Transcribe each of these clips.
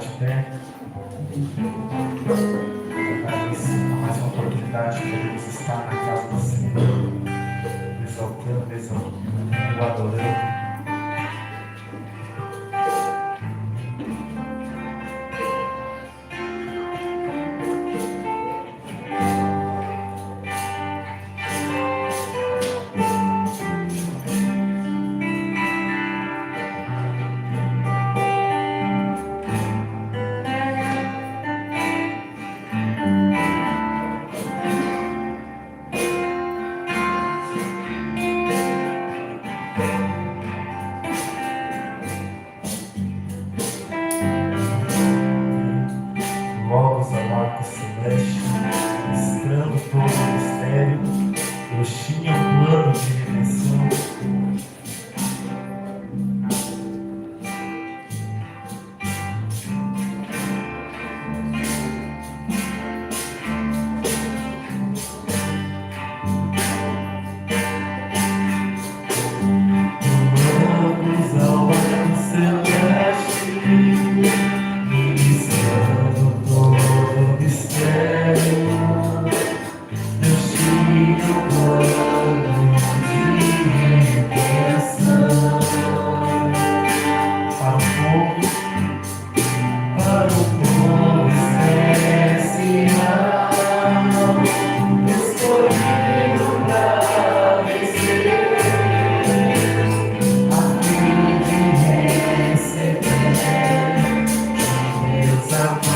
De pé, mais uma oportunidade para Deus estar na casa do Senhor, exaltando, exaltando, adorando. Aleluia.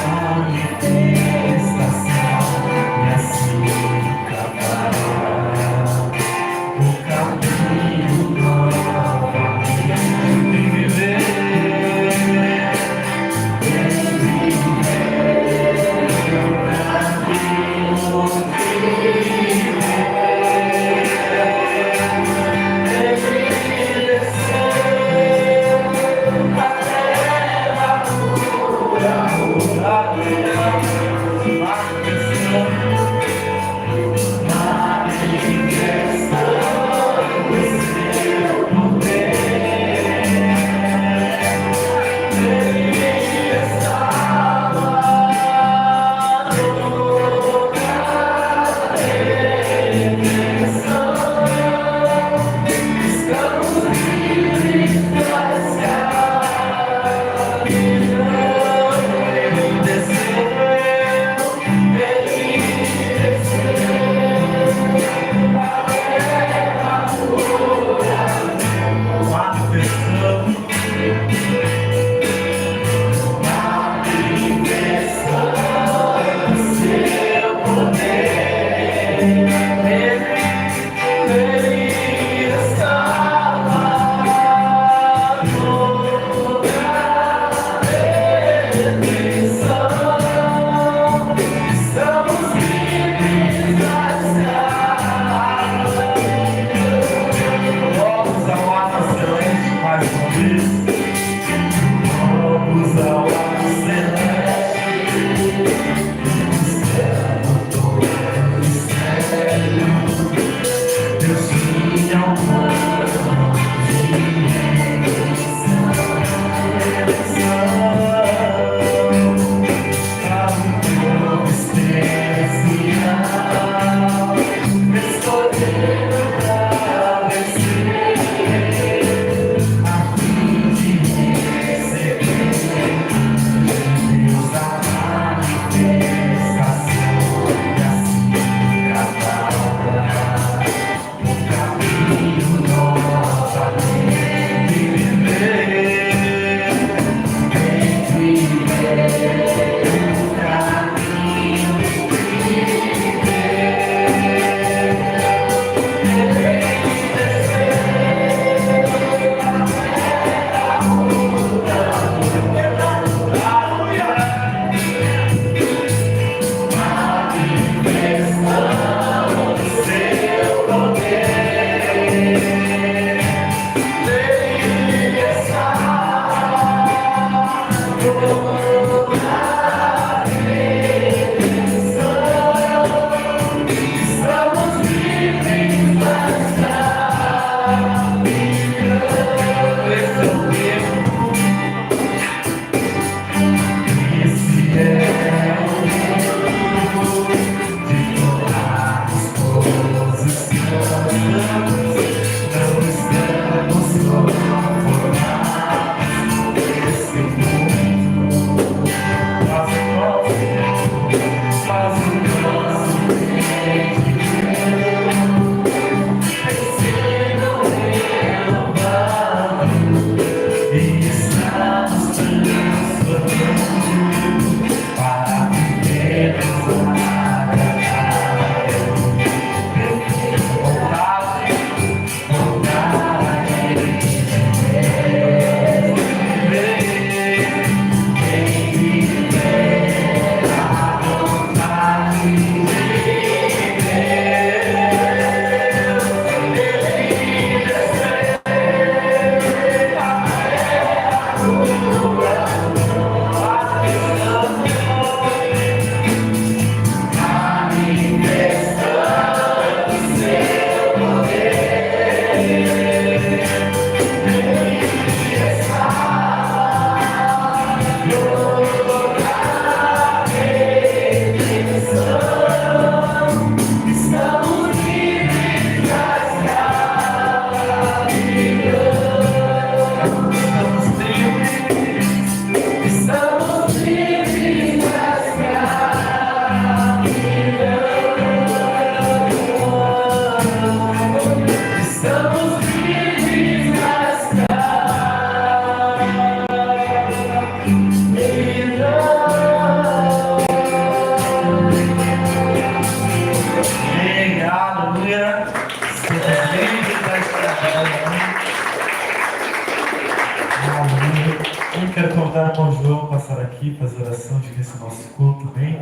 aqui, fazer oração de início ao nosso culto, amém?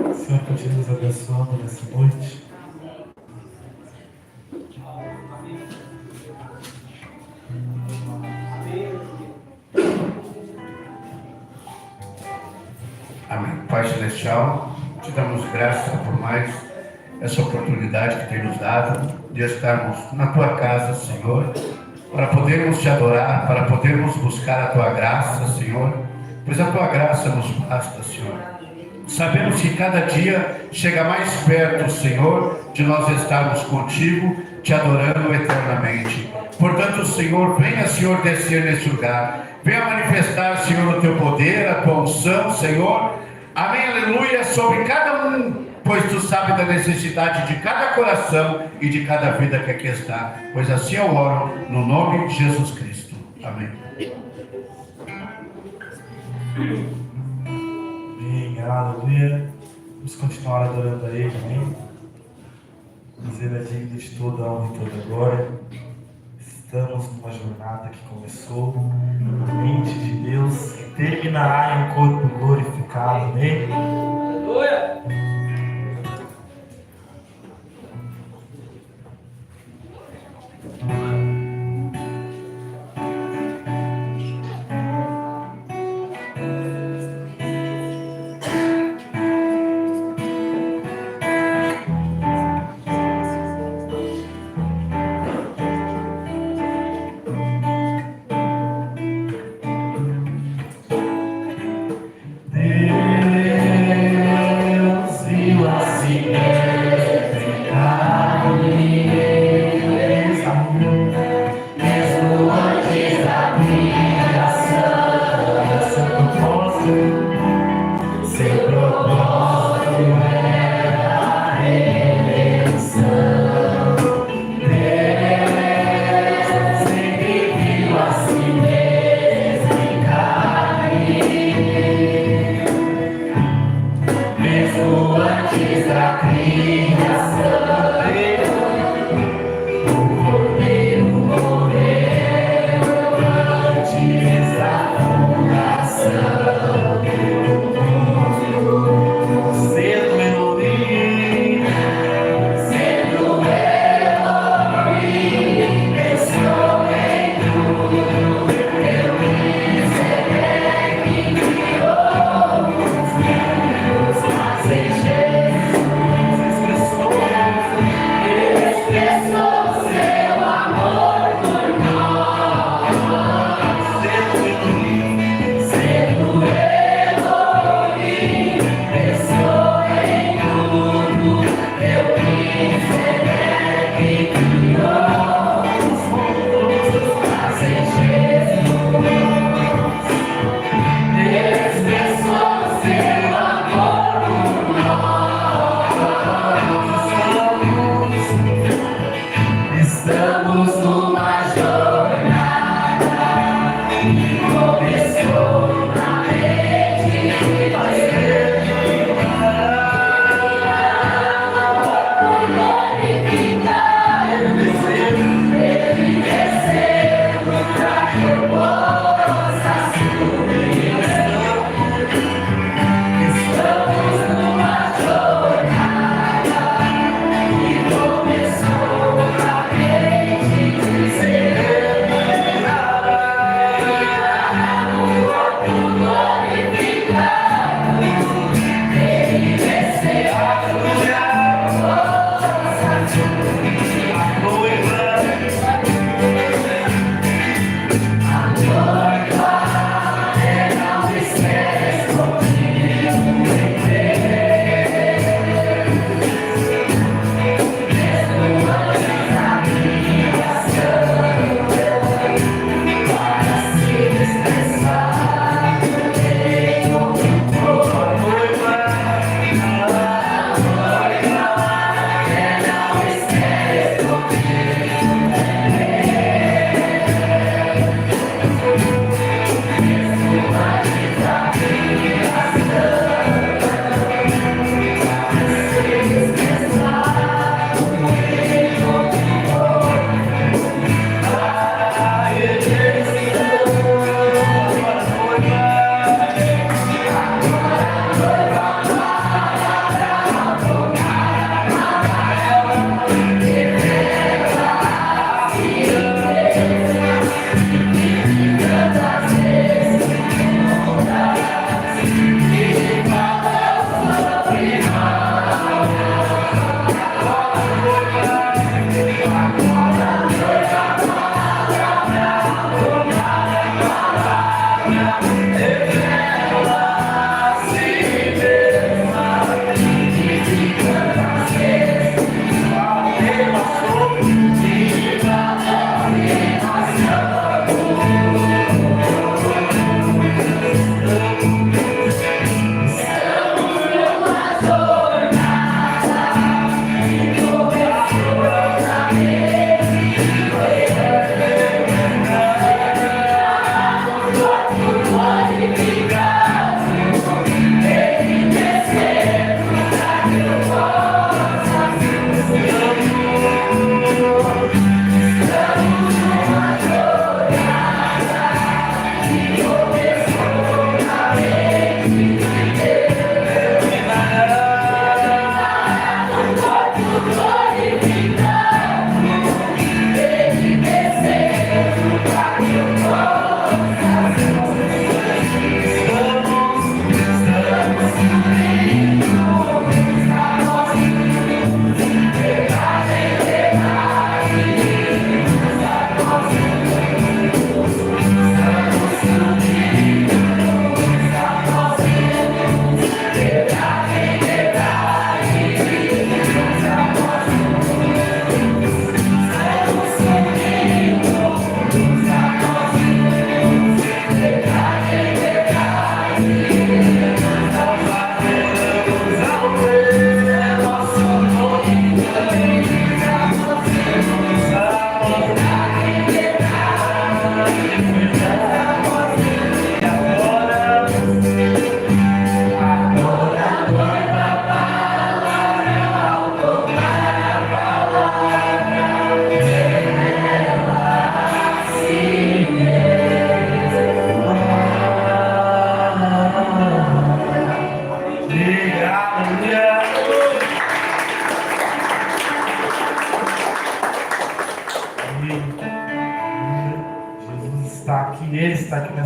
O Senhor continue nos abençoando nessa noite. Amém. Pai Celestial, te damos graças por mais essa oportunidade que tem nos dado de estarmos na tua casa, Senhor, para podermos te adorar, para podermos buscar a tua graça, Senhor, pois a tua graça nos basta, Senhor. Sabemos que cada dia chega mais perto, Senhor, de nós estarmos contigo, te adorando eternamente. Portanto, Senhor, venha, Senhor, descer nesse lugar. Venha manifestar, Senhor, o teu poder, a tua unção, Senhor. Amém, aleluia, sobre cada um, pois tu sabes da necessidade de cada coração e de cada vida que aqui está. Pois assim eu oro, no nome de Jesus Cristo. Amém. Amém, aleluia. Vamos continuar adorando a Ele, amém? Pois Ele é digno de toda a honra e toda a glória. Estamos numa jornada que começou na mente de Deus e terminará em um corpo glorificado, amém? Aleluia!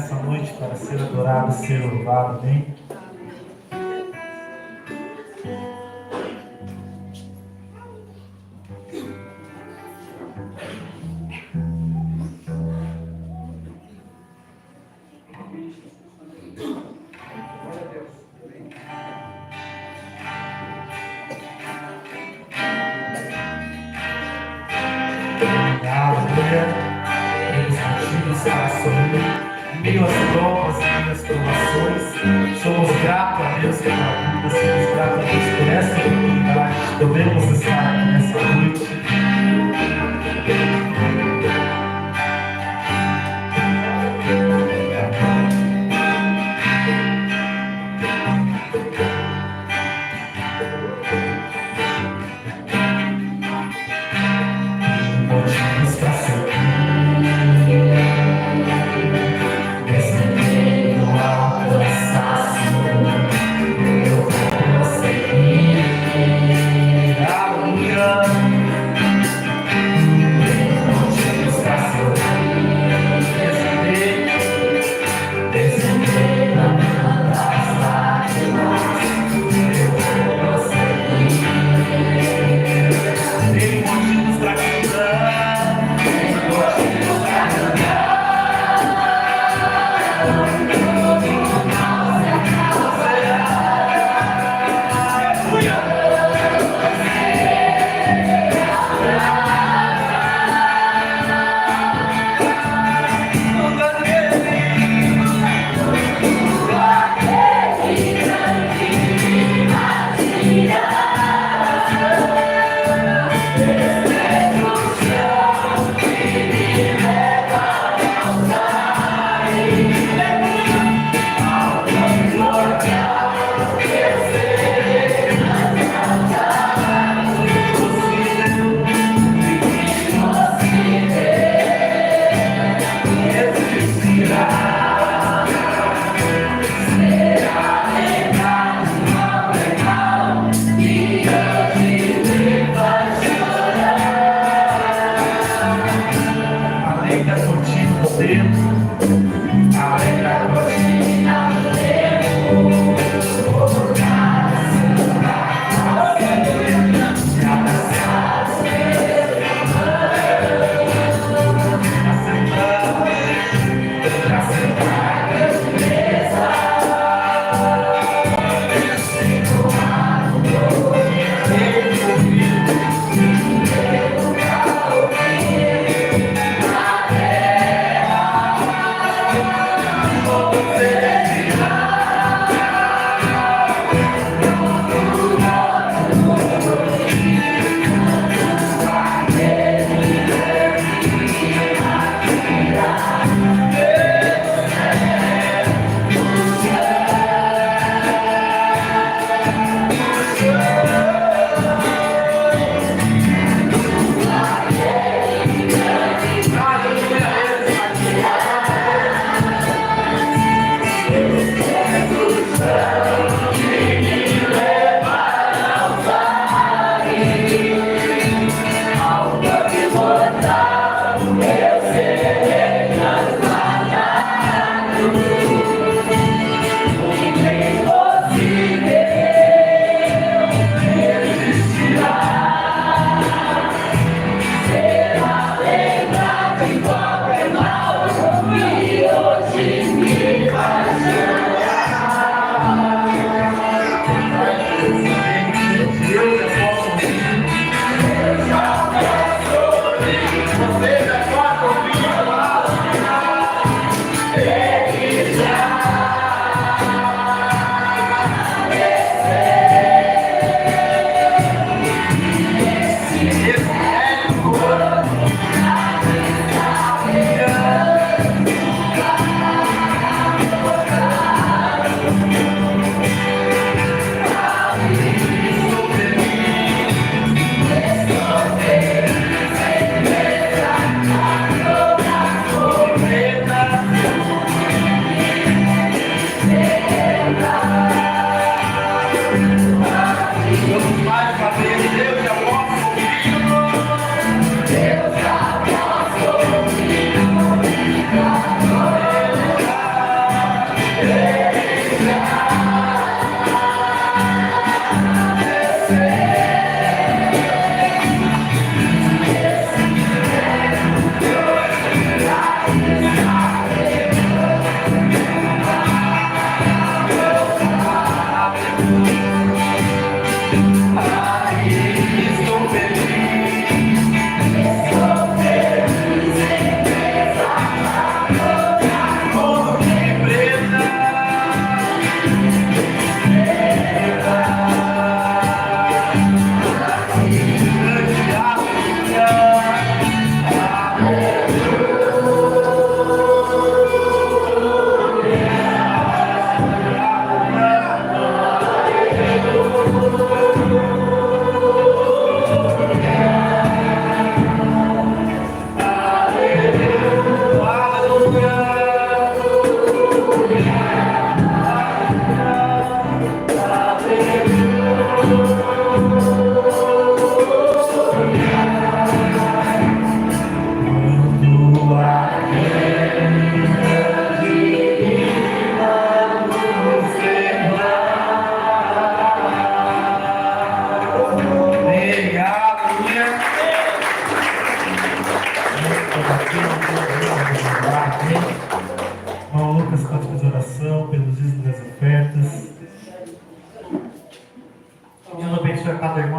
nessa noite para ser adorado, ser louvado, amém? Aleluia. Temos motivos para sorrir. Em meio às provas e às provações, somos gratos a Deus pela vida, somos gratos a Deus por essa oportunidade. Podemos estar aqui nessa noite. Motivos para sorrir. Aleluia.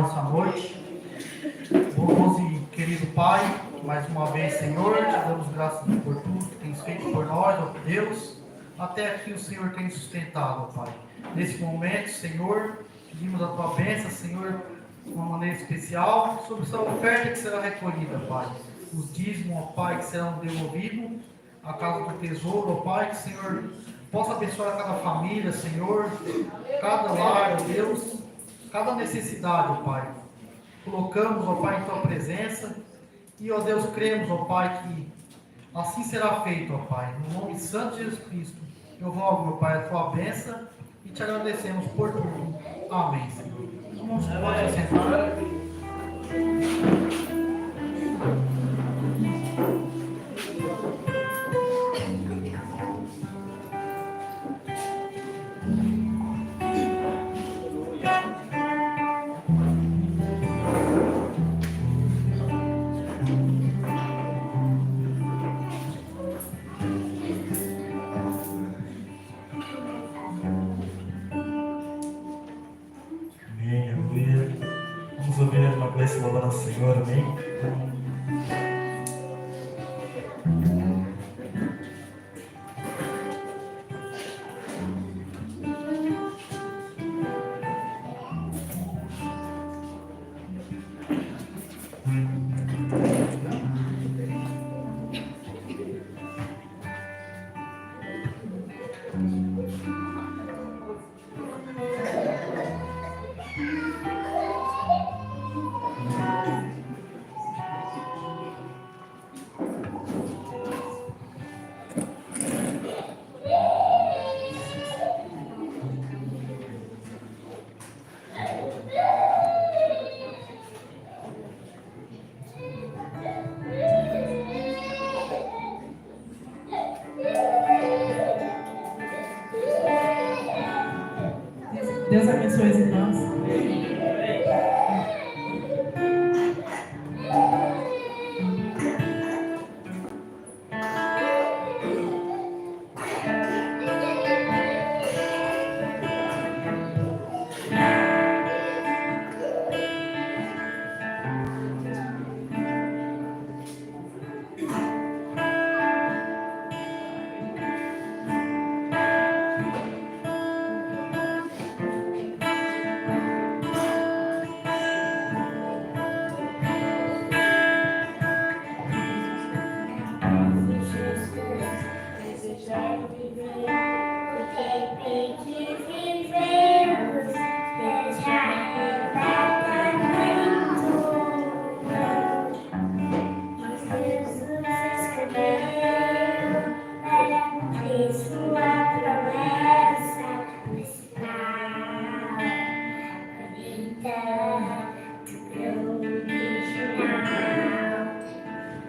essa noite. Bondoso e querido Pai, mais uma vez, Senhor, te damos graças por tudo que tens feito por nós, ó Deus. Até aqui o Senhor tem sustentado, ó Pai. Nesse momento, Senhor, pedimos a tua bênção, Senhor, de uma maneira especial, sobre essa oferta que será recolhida, Pai. Os dízimos, ó Pai, que serão devolvidos à casa do tesouro, ó Pai, que o Senhor possa abençoar cada família, Senhor, cada lar, ó Deus, cada necessidade, ó Pai. Colocamos, ó Pai, em tua presença e, ó Deus, cremos, ó Pai, que assim será feito, ó Pai. No nome santo de Jesus Cristo, eu rogo, meu Pai, a tua bênção e te agradecemos por tudo. Amém, Senhor. Vamos pode sentar. Amém, aleluia. Vamos ouvir a irmã Gleice louvando ao Senhor, amém? Deus abençoe os irmãos.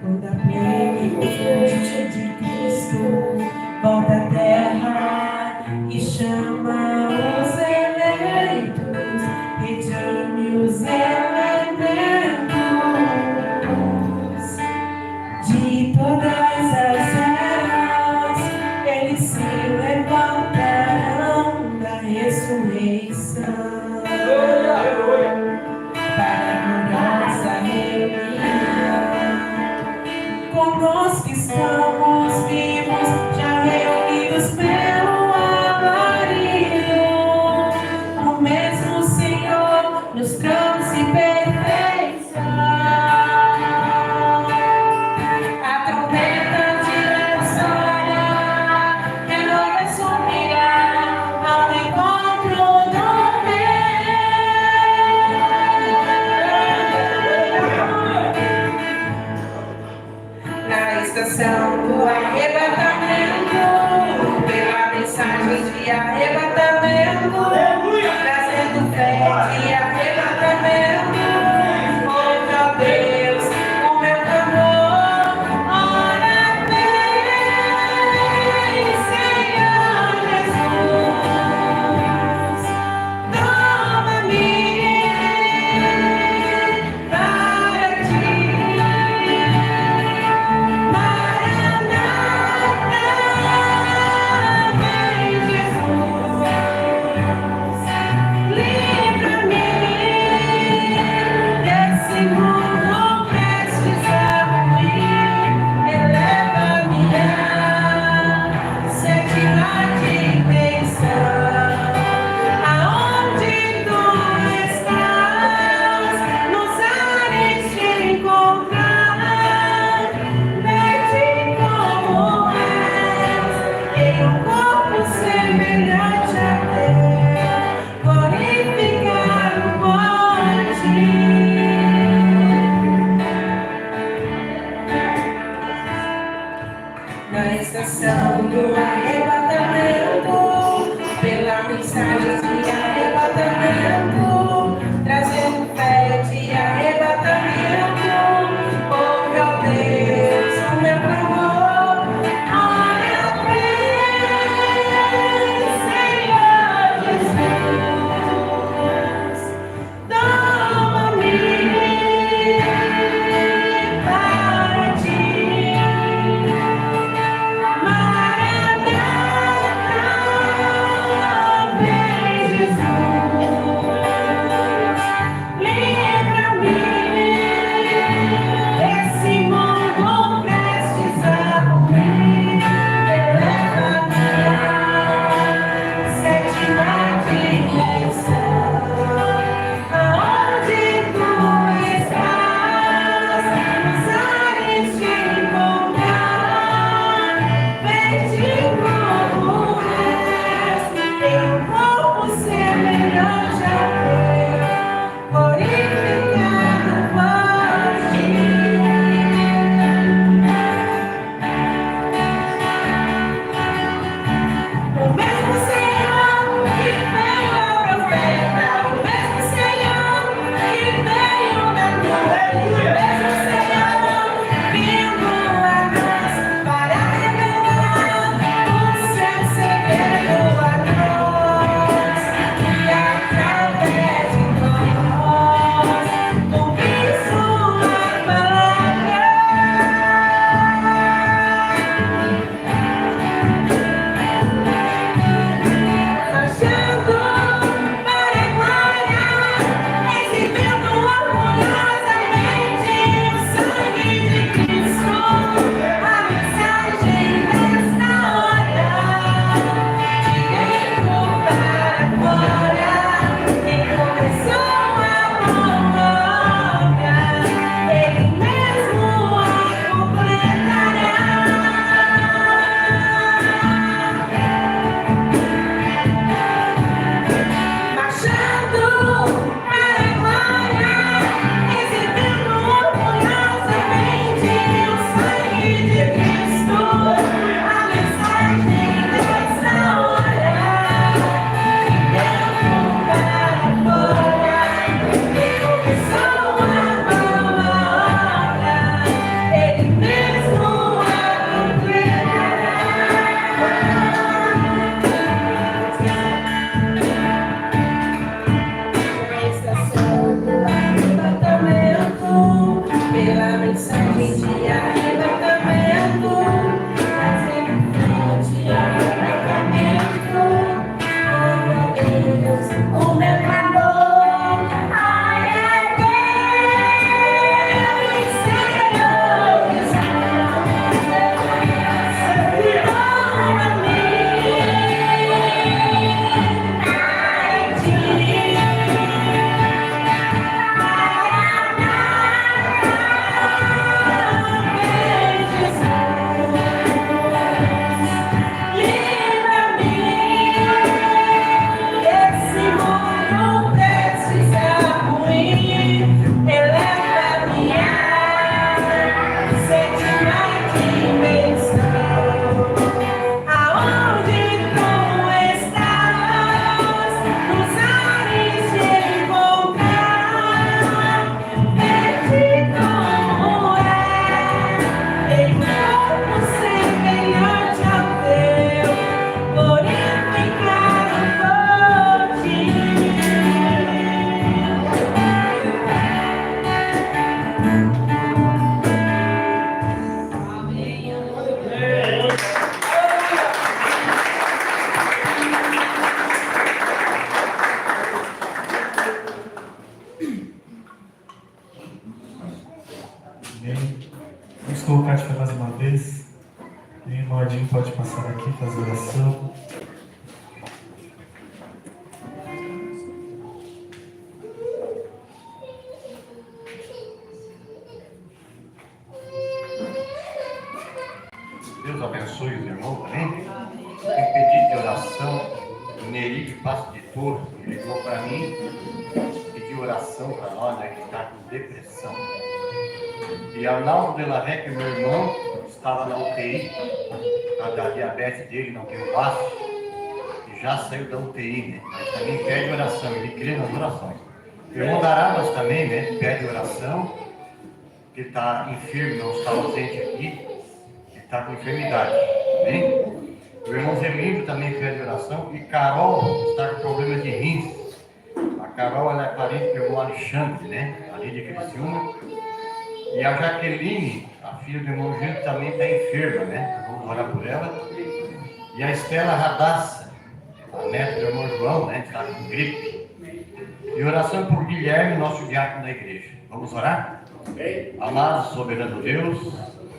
Toda a plenitude de Cristo volta à terra e chama os eleitos, redime os elementos de todas as eras. Eles se levantarão da ressurreição para a gloriosa reunião. Com nós que estamos vivos, já reunidos pelo alarido, o mesmo Senhor nos trouxe perfeição. A trombeta de Ressoa renova e subirá ao encontro do Rei. fazer oração. Deus abençoe os irmãos também. Tem pedido de oração. O Neri de Passo de Torres ligou para mim, pediu oração para nós, né, que está com depressão. E Arnaldo de la Rec, meu irmão, estava na UTI, a diabetes dele não tem o baço, e já saiu da UTI, né? Mas também pede oração, ele crê nas orações. O irmão Darabas também, né, pede oração, que está enfermo, não está ausente aqui, que está com enfermidade, amém? O irmão Zelindo também pede oração, e Carol está com problemas de rins. A Carol, ela é parente do irmão Alexandre, né, ali de Criciúma. E a Jaqueline, a filha do irmão Gil, também está enferma, né? Vamos orar por ela. E a Estela Radassa, a neta do irmão João, né? Está com gripe. E oração por Guilherme, nosso diácono da igreja. Vamos orar? Amado, soberano Deus,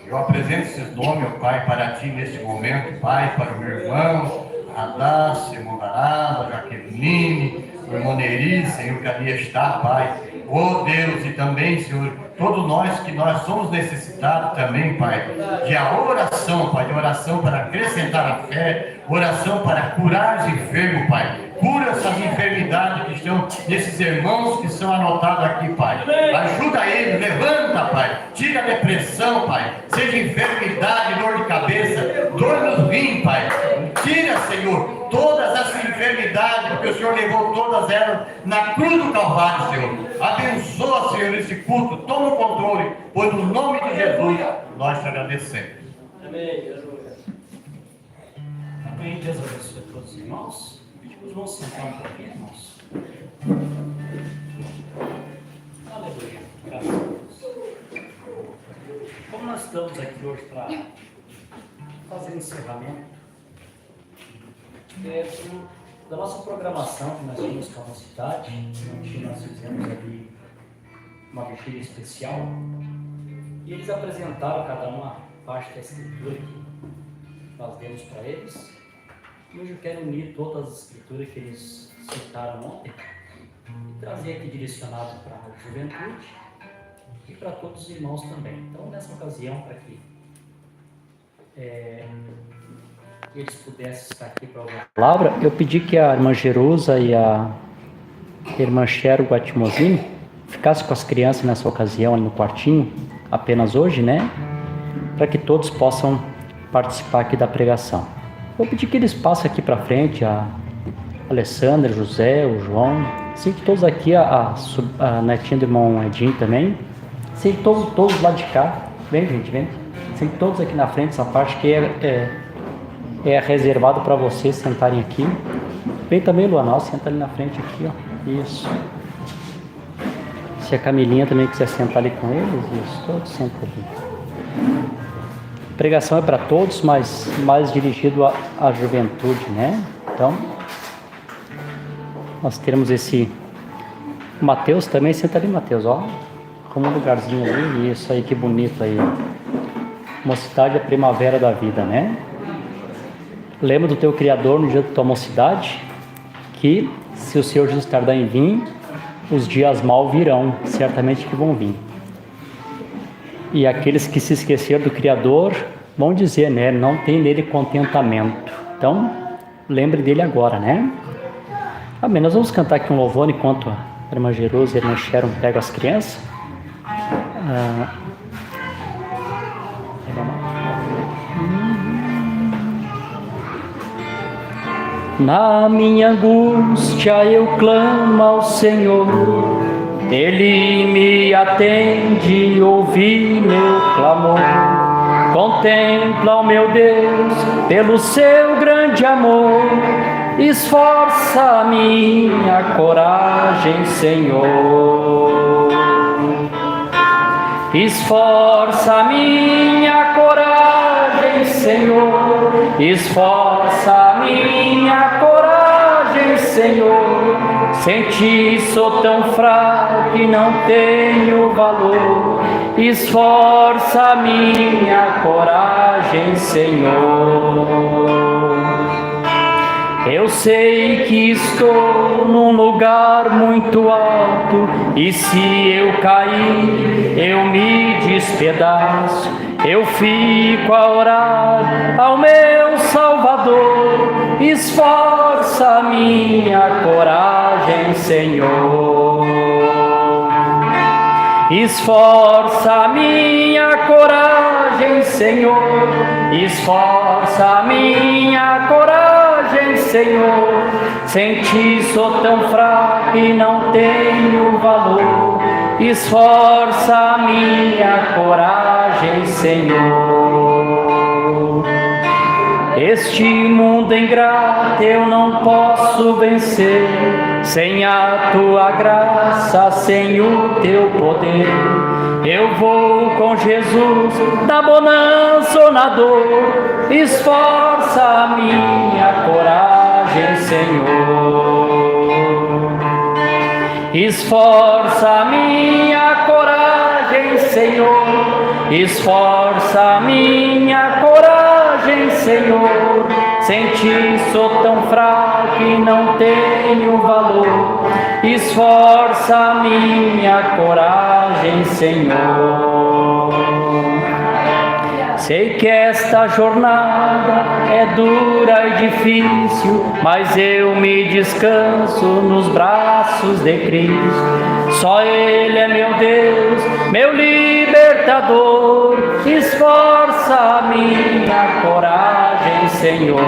eu apresento esses nomes, ó Pai, para Ti neste momento, Pai, para o meu irmão, Radassa, irmão Darada, Jaqueline, o irmão Neri, Senhor, que ali está, Pai. Oh Deus, e também, Senhor, todos nós que nós somos necessitados também, Pai, de a oração, Pai, de oração para acrescentar a fé, oração para curar os enfermos, Pai. Cura essas enfermidades que estão nesses irmãos que são anotados aqui, Pai. Ajuda eles, levanta, Pai. Tira a depressão, Pai. Seja enfermidade, dor de cabeça, dor nos rins, Pai. Tira, Senhor, todas essas enfermidades, porque o Senhor levou todas elas na cruz do Calvário, Senhor. Abençoa, Senhor, esse culto. Toma o controle, pois no nome de Jesus nós te agradecemos. Amém. Amém. Deus abençoe a todos os irmãos. Pedimos, vamos sentar um pouquinho, irmãos. Aleluia. Graças a Deus. Como nós estamos aqui hoje para fazer encerramento da nossa programação que nós tínhamos com a nossa cidade, onde nós fizemos ali uma vigília especial, e eles apresentaram cada uma parte da escritura que nós demos para eles. E hoje eu quero unir todas as escrituras que eles citaram ontem e trazer aqui direcionado para a juventude e para todos os irmãos também. Então, nessa ocasião, para que eles pudessem estar aqui para ouvir a palavra, eu pedi que a irmã Jerusa e a irmã Chero Guatimozini ficassem com as crianças nessa ocasião ali no quartinho, apenas hoje, né? Para que todos possam participar aqui da pregação. Vou pedir que eles passem aqui para frente, a Alessandra, José, o João, assim que todos aqui, a netinha do irmão Edinho também, assim que todos lá de cá, vem gente, vem, assim que todos aqui na frente, essa parte que é reservado para vocês sentarem aqui. Vem também, Luanal, senta ali na frente aqui, ó, isso. Se a Camilinha também quiser sentar ali com eles, isso, todos sentam ali. A pregação é para todos, mas mais dirigido à juventude, né? Então, nós teremos esse Mateus também, senta ali, Mateus, ó. Arruma um lugarzinho ali, isso aí, que bonito aí, ó. Mocidade é a primavera da vida, né? Lembra do teu Criador no dia da tua mocidade, que se o Senhor Jesus tardar em vir, os dias mal virão, certamente que vão vir. E aqueles que se esqueceram do Criador vão dizer, né? Não tem nele contentamento. Então, lembre dele agora, né? Amém. Nós vamos cantar aqui um louvor enquanto a irmã Jerusa e a irmã Sharon pegam as crianças. Na minha angústia eu clamo ao Senhor, Ele me atende e ouve meu clamor. Contempla o meu Deus pelo seu grande amor, esforça a minha coragem, Senhor. Esforça a minha coragem, Senhor. Esforça a minha coragem, coragem, Senhor. Sem ti sou tão fraco e não tenho valor. Esforça minha coragem, Senhor. Eu sei que estou num lugar muito alto, e se eu cair, eu me despedaço. Eu fico a orar ao meu Salvador. Esforça minha coragem, Senhor. Esforça minha coragem, Senhor. Esforça minha coragem, Senhor. Sem ti sou tão fraco e não tenho valor. Esforça minha coragem, Senhor. Este mundo ingrato eu não posso vencer, sem a tua graça, sem o teu poder. Eu vou com Jesus na bonança ou na dor. Esforça a minha coragem, Senhor. Esforça a minha coragem, Senhor. Esforça a minha coragem, Senhor. Sem ti sou tão fraco e não tenho valor. Esforça a minha coragem, Senhor. Sei que esta jornada é dura e difícil, mas eu me descanso nos braços de Cristo. Só Ele é meu Deus, meu libertador. Esforça a minha coragem, Senhor.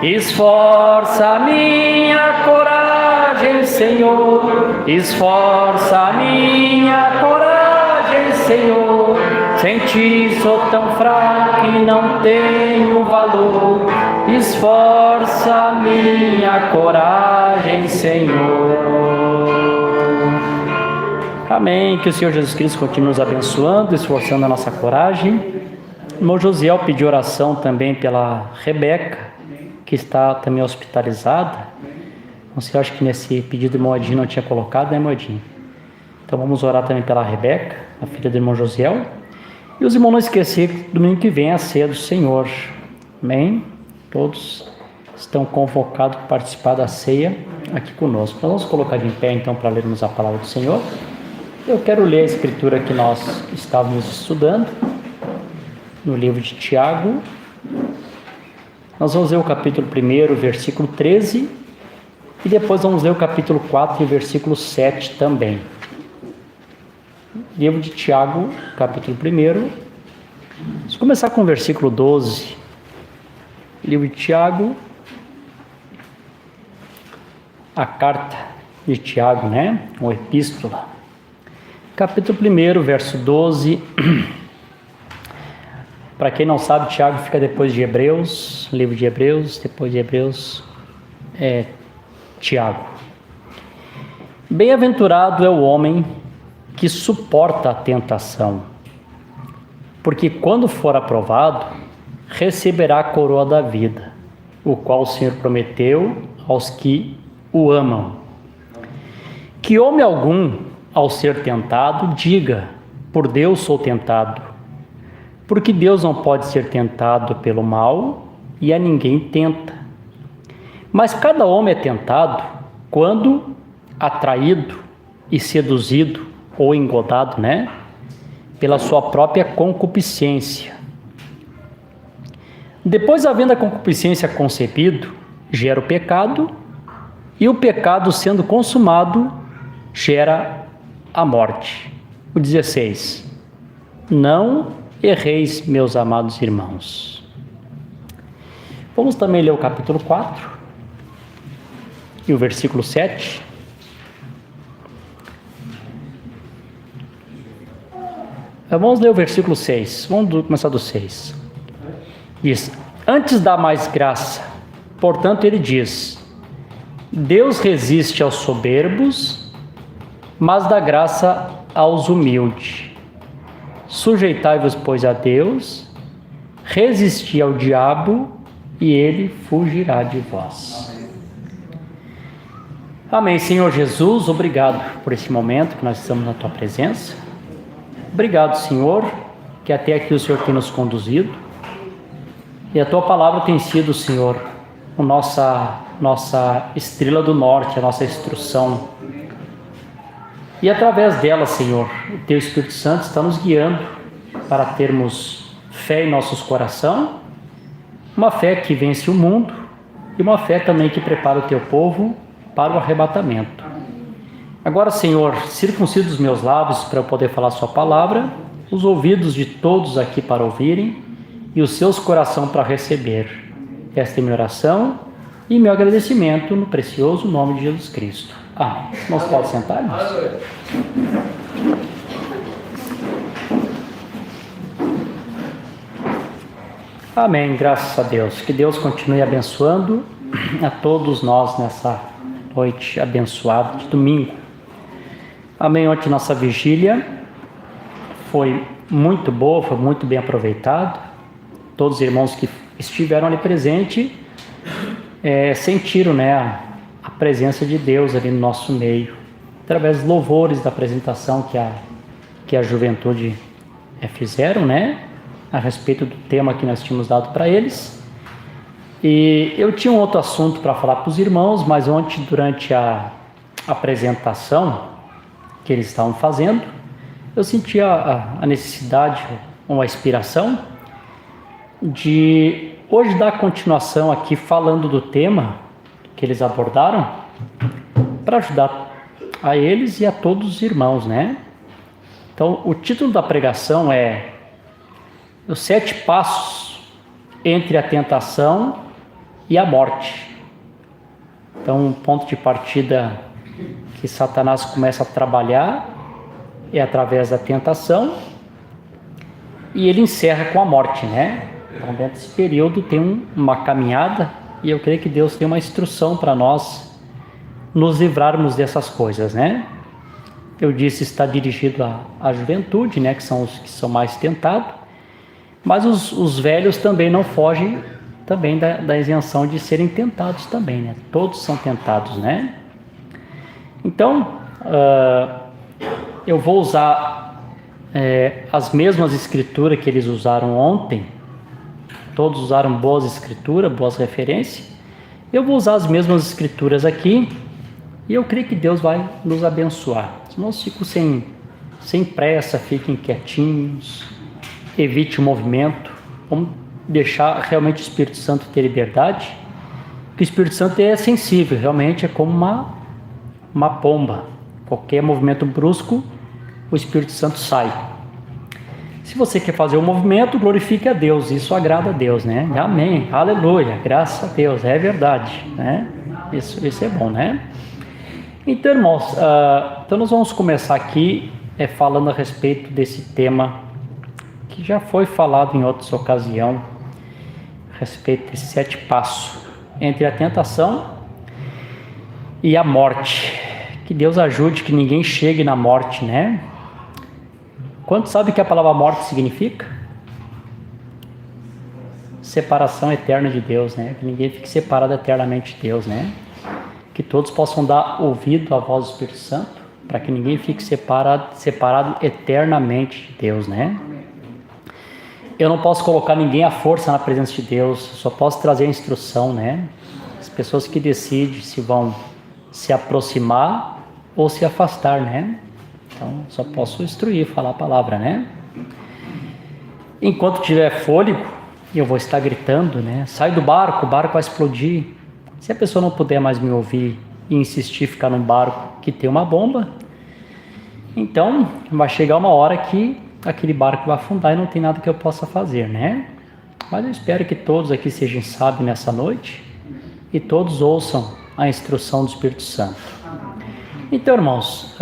Esforça a minha coragem, Senhor. Esforça a minha coragem, Senhor. Sem ti sou tão fraco e não tenho valor. Esforça a minha coragem, Senhor. Amém. Que o Senhor Jesus Cristo continue nos abençoando, esforçando a nossa coragem. O irmão Josiel pediu oração também pela Rebeca, que está também hospitalizada. Não sei, acho que nesse pedido do irmão Edinho não tinha colocado, né, irmão Edinho? Então vamos orar também pela Rebeca, a filha do irmão Josiel. E os irmãos não esquecer que domingo que vem é a ceia do Senhor. Amém? Todos estão convocados para participar da ceia aqui conosco. Nós vamos colocar de pé então para lermos a palavra do Senhor. Eu quero ler a escritura que nós estávamos estudando no livro de Tiago. Nós vamos ler o capítulo 1, versículo 13, e depois vamos ler o capítulo 4, versículo 7 também. Livro de Tiago, capítulo 1. Vamos começar com o versículo 12. Livro de Tiago, a carta de Tiago, né? Uma epístola. Capítulo 1, verso 12. Para quem não sabe, Tiago fica depois de Hebreus, livro de Hebreus, depois de Hebreus é Tiago. Bem-aventurado é o homem que suporta a tentação, porque quando for aprovado, receberá a coroa da vida, o qual o Senhor prometeu aos que o amam. Que homem algum, ao ser tentado, diga, por Deus sou tentado, porque Deus não pode ser tentado pelo mal e a ninguém tenta. Mas cada homem é tentado quando atraído e seduzido ou engodado, né? Pela sua própria concupiscência. Depois, havendo a concupiscência concebido, gera o pecado, e o pecado, sendo consumado, gera a morte. O 16. Não erreis, meus amados irmãos. Vamos também ler o capítulo 4 e o versículo 7. Vamos ler o versículo 6. Vamos começar do 6. Diz: antes dá mais graça. Portanto, ele diz: Deus resiste aos soberbos, mas dá graça aos humildes. Sujeitai-vos, pois, a Deus, resisti ao diabo, e ele fugirá de vós. Amém. Senhor Jesus, obrigado por esse momento que nós estamos na tua presença. Obrigado, Senhor, que até aqui o Senhor tem nos conduzido. E a tua palavra tem sido, Senhor, a nossa estrela do norte, a nossa instrução. E através dela, Senhor, o teu Espírito Santo está nos guiando para termos fé em nossos corações, uma fé que vence o mundo e uma fé também que prepara o teu povo para o arrebatamento. Agora, Senhor, circuncida os meus lábios para eu poder falar sua palavra, os ouvidos de todos aqui para ouvirem e os seus corações para receber. Esta é minha oração e meu agradecimento no precioso nome de Jesus Cristo. Amém. Nós podemos sentar, irmãos? Amém, graças a Deus. Que Deus continue abençoando a todos nós nessa noite abençoada de domingo. Amém. Ontem nossa vigília foi muito boa, foi muito bem aproveitada. Todos os irmãos que estiveram ali presentes sentiram, né, a presença de Deus ali no nosso meio, através dos louvores da apresentação que a juventude fizeram, né, a respeito do tema que nós tínhamos dado para eles. E eu tinha um outro assunto para falar para os irmãos, mas ontem, durante a apresentação que eles estavam fazendo, eu senti a necessidade, uma inspiração, de hoje dar continuação aqui falando do tema que eles abordaram, para ajudar a eles e a todos os irmãos, né? Então, o título da pregação é Os 7 passos entre a tentação e a morte. Então, um ponto de partida que Satanás começa a trabalhar é através da tentação e ele encerra com a morte, né? Então, dentro desse período tem uma caminhada e eu creio que Deus tem uma instrução para nós nos livrarmos dessas coisas, né? Eu disse, está dirigido à juventude, né? Que são os que são mais tentados, mas os velhos também não fogem também da isenção de serem tentados também, né? Todos são tentados, né? Então, eu vou usar as mesmas escrituras que eles usaram ontem. Todos usaram boas escrituras, boas referências. Eu vou usar as mesmas escrituras aqui e eu creio que Deus vai nos abençoar. Os irmãos ficam sem pressa, fiquem quietinhos, evite o movimento. Vamos deixar realmente o Espírito Santo ter liberdade, porque o Espírito Santo é sensível, realmente é como uma pomba. Qualquer movimento brusco, o Espírito Santo sai. Se você quer fazer um movimento, glorifique a Deus, isso agrada a Deus, né? Amém, aleluia, graças a Deus, é verdade, né? Isso é bom, né? Então, irmãos, então nós vamos começar aqui falando a respeito desse tema que já foi falado em outras ocasiões, a respeito desses 7 passos entre a tentação e a morte. Que Deus ajude que ninguém chegue na morte, né? Quantos sabem que a palavra morte significa? Separação eterna de Deus, né? Que ninguém fique separado eternamente de Deus, né? Que todos possam dar ouvido à voz do Espírito Santo, para que ninguém fique separado eternamente de Deus, né? Eu não posso colocar ninguém à força na presença de Deus, só posso trazer a instrução, né? As pessoas que decidem se vão se aproximar ou se afastar, né? Então, só posso instruir, falar a palavra, né? Enquanto tiver fôlego, eu vou estar gritando, né? Sai do barco, o barco vai explodir. Se a pessoa não puder mais me ouvir e insistir ficar num barco que tem uma bomba, então vai chegar uma hora que aquele barco vai afundar e não tem nada que eu possa fazer, né? Mas eu espero que todos aqui sejam sábios nessa noite e todos ouçam a instrução do Espírito Santo. Então, irmãos,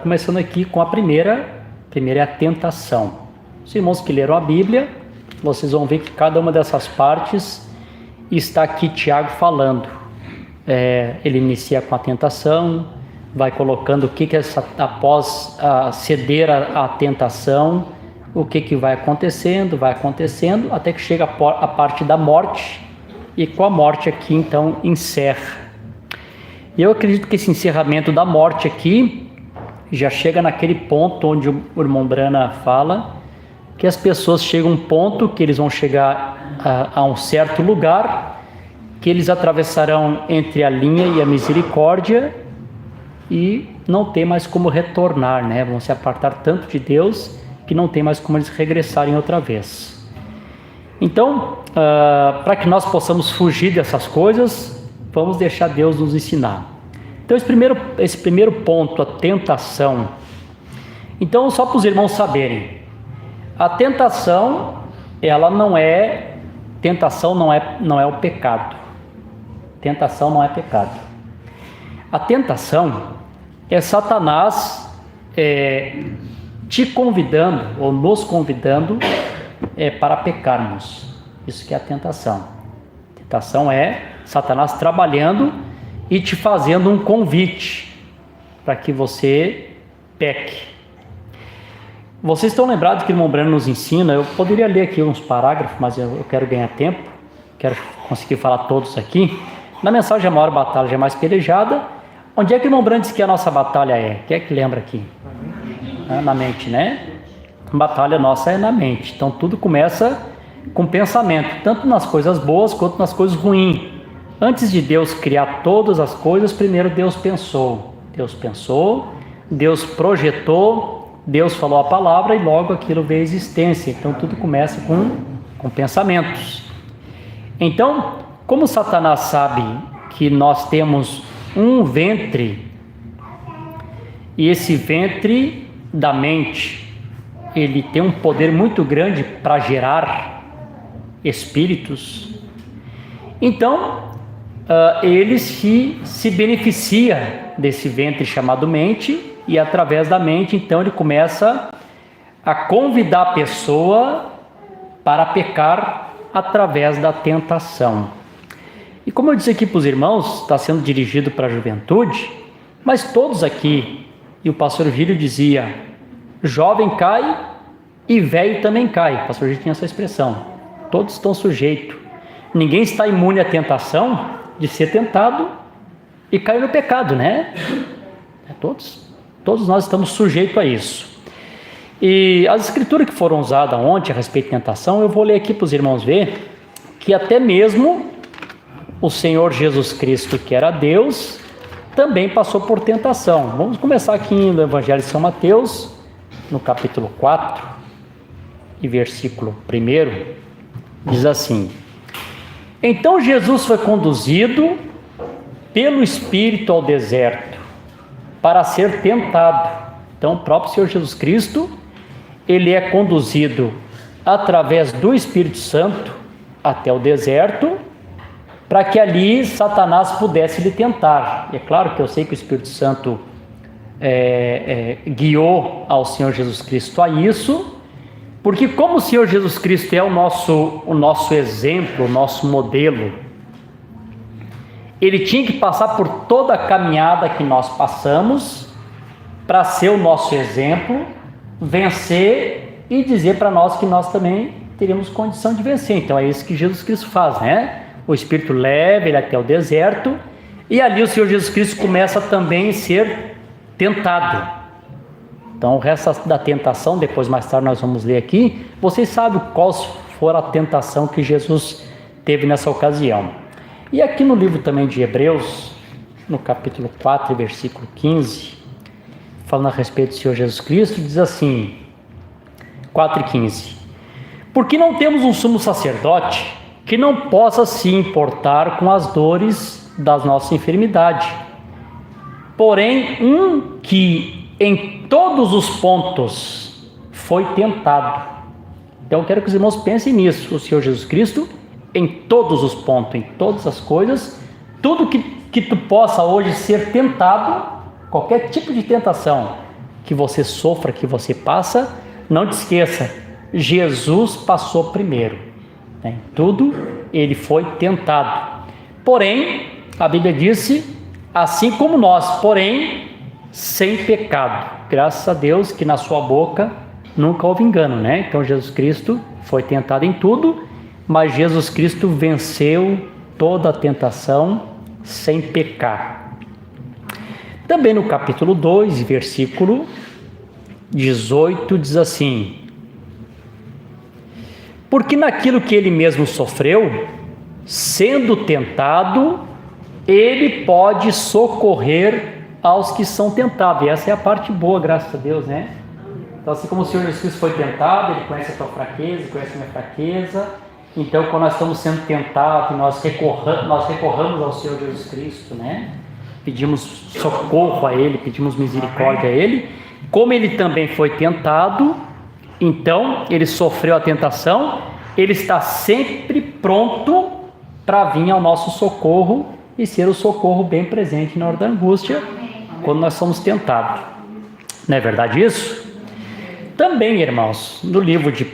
começando aqui com a primeira é a tentação. Os irmãos que leram a Bíblia, vocês vão ver que cada uma dessas partes está aqui Tiago falando. Ele inicia com a tentação, vai colocando o que após ceder à tentação, o que vai acontecendo, até que chega a parte da morte, e com a morte aqui então encerra. E eu acredito que esse encerramento da morte aqui já chega naquele ponto onde o irmão Brana fala que as pessoas chegam a um ponto que eles vão chegar a um certo lugar, que eles atravessarão entre a linha e a misericórdia e não tem mais como retornar, né? Vão se apartar tanto de Deus que não tem mais como eles regressarem outra vez. Então, para que nós possamos fugir dessas coisas, vamos deixar Deus nos ensinar. Então, esse primeiro ponto, a tentação. Então, só para os irmãos saberem, a tentação, ela não é o pecado. Tentação não é pecado. A tentação é Satanás te convidando ou nos convidando para pecarmos. Isso que é a tentação. A tentação é Satanás trabalhando e te fazendo um convite para que você peque. Vocês estão lembrados que o irmão Breno nos ensina? Eu poderia ler aqui uns parágrafos, mas eu quero ganhar tempo, quero conseguir falar todos aqui. Na mensagem A Maior Batalha Já Mais Pelejada, onde é que o irmão Breno diz que a nossa batalha é? Quem é que lembra aqui? Na mente, né? A batalha nossa é na mente. Então tudo começa com pensamento, tanto nas coisas boas quanto nas coisas ruins. Antes de Deus criar todas as coisas, primeiro Deus pensou. Deus projetou, Deus falou a palavra e logo aquilo veio à existência. Então tudo começa com pensamentos. Então, como Satanás sabe que nós temos um ventre, e esse ventre da mente, ele tem um poder muito grande para gerar espíritos, então ele se beneficia desse ventre chamado mente, e através da mente, então ele começa a convidar a pessoa para pecar através da tentação. E como eu disse aqui para os irmãos, está sendo dirigido para a juventude, mas todos aqui, e o pastor Gílio dizia, jovem cai e velho também cai. O pastor Gílio tinha essa expressão. Todos estão sujeitos. Ninguém está imune à tentação de ser tentado e cair no pecado, né? Todos nós estamos sujeitos a isso. E as escrituras que foram usadas ontem a respeito de tentação, eu vou ler aqui para os irmãos ver que até mesmo o Senhor Jesus Cristo, que era Deus, também passou por tentação. Vamos começar aqui no Evangelho de São Mateus, no capítulo 4, e versículo 1, diz assim: Então Jesus foi conduzido pelo Espírito ao deserto, para ser tentado. Então o próprio Senhor Jesus Cristo, ele é conduzido através do Espírito Santo até o deserto, para que ali Satanás pudesse lhe tentar. E é claro que eu sei que o Espírito Santo guiou ao Senhor Jesus Cristo a isso, porque como o Senhor Jesus Cristo é o nosso exemplo, o nosso modelo, ele tinha que passar por toda a caminhada que nós passamos, para ser o nosso exemplo, vencer e dizer para nós que nós também teríamos condição de vencer. Então é isso que Jesus Cristo faz, né? O Espírito leva ele até o deserto, e ali o Senhor Jesus Cristo começa também a ser tentado. Então o resto da tentação, depois mais tarde nós vamos ler aqui, vocês sabem qual foi a tentação que Jesus teve nessa ocasião. E aqui no livro também de Hebreus, no capítulo 4, versículo 15, falando a respeito do Senhor Jesus Cristo, diz assim, 4:15, porque não temos um sumo sacerdote que não possa se importar com as dores das nossas enfermidades, porém um que em todos os pontos foi tentado. Então eu quero que os irmãos pensem nisso, o Senhor Jesus Cristo em todos os pontos, em todas as coisas, tudo que tu possa hoje ser tentado, qualquer tipo de tentação que você sofra, que você passa, não te esqueça, Jesus passou primeiro. Em tudo ele foi tentado, porém a Bíblia disse, assim como nós, porém sem pecado. Graças a Deus que na sua boca nunca houve engano, né? Então Jesus Cristo foi tentado em tudo, mas Jesus Cristo venceu toda a tentação sem pecar. Também no capítulo 2, versículo 18, diz assim: porque naquilo que ele mesmo sofreu, sendo tentado, ele pode socorrer aos que são tentados. E essa é a parte boa, graças a Deus, né? Então, assim como o Senhor Jesus foi tentado, Ele conhece a tua fraqueza, conhece a minha fraqueza. Então, quando nós estamos sendo tentados, nós recorramos ao Senhor Jesus Cristo, né? Pedimos socorro a Ele, pedimos misericórdia a Ele. Como Ele também foi tentado, então, Ele sofreu a tentação, Ele está sempre pronto para vir ao nosso socorro e ser o socorro bem presente na hora da angústia, quando nós somos tentados. Não é verdade isso? Também, irmãos, no livro de 1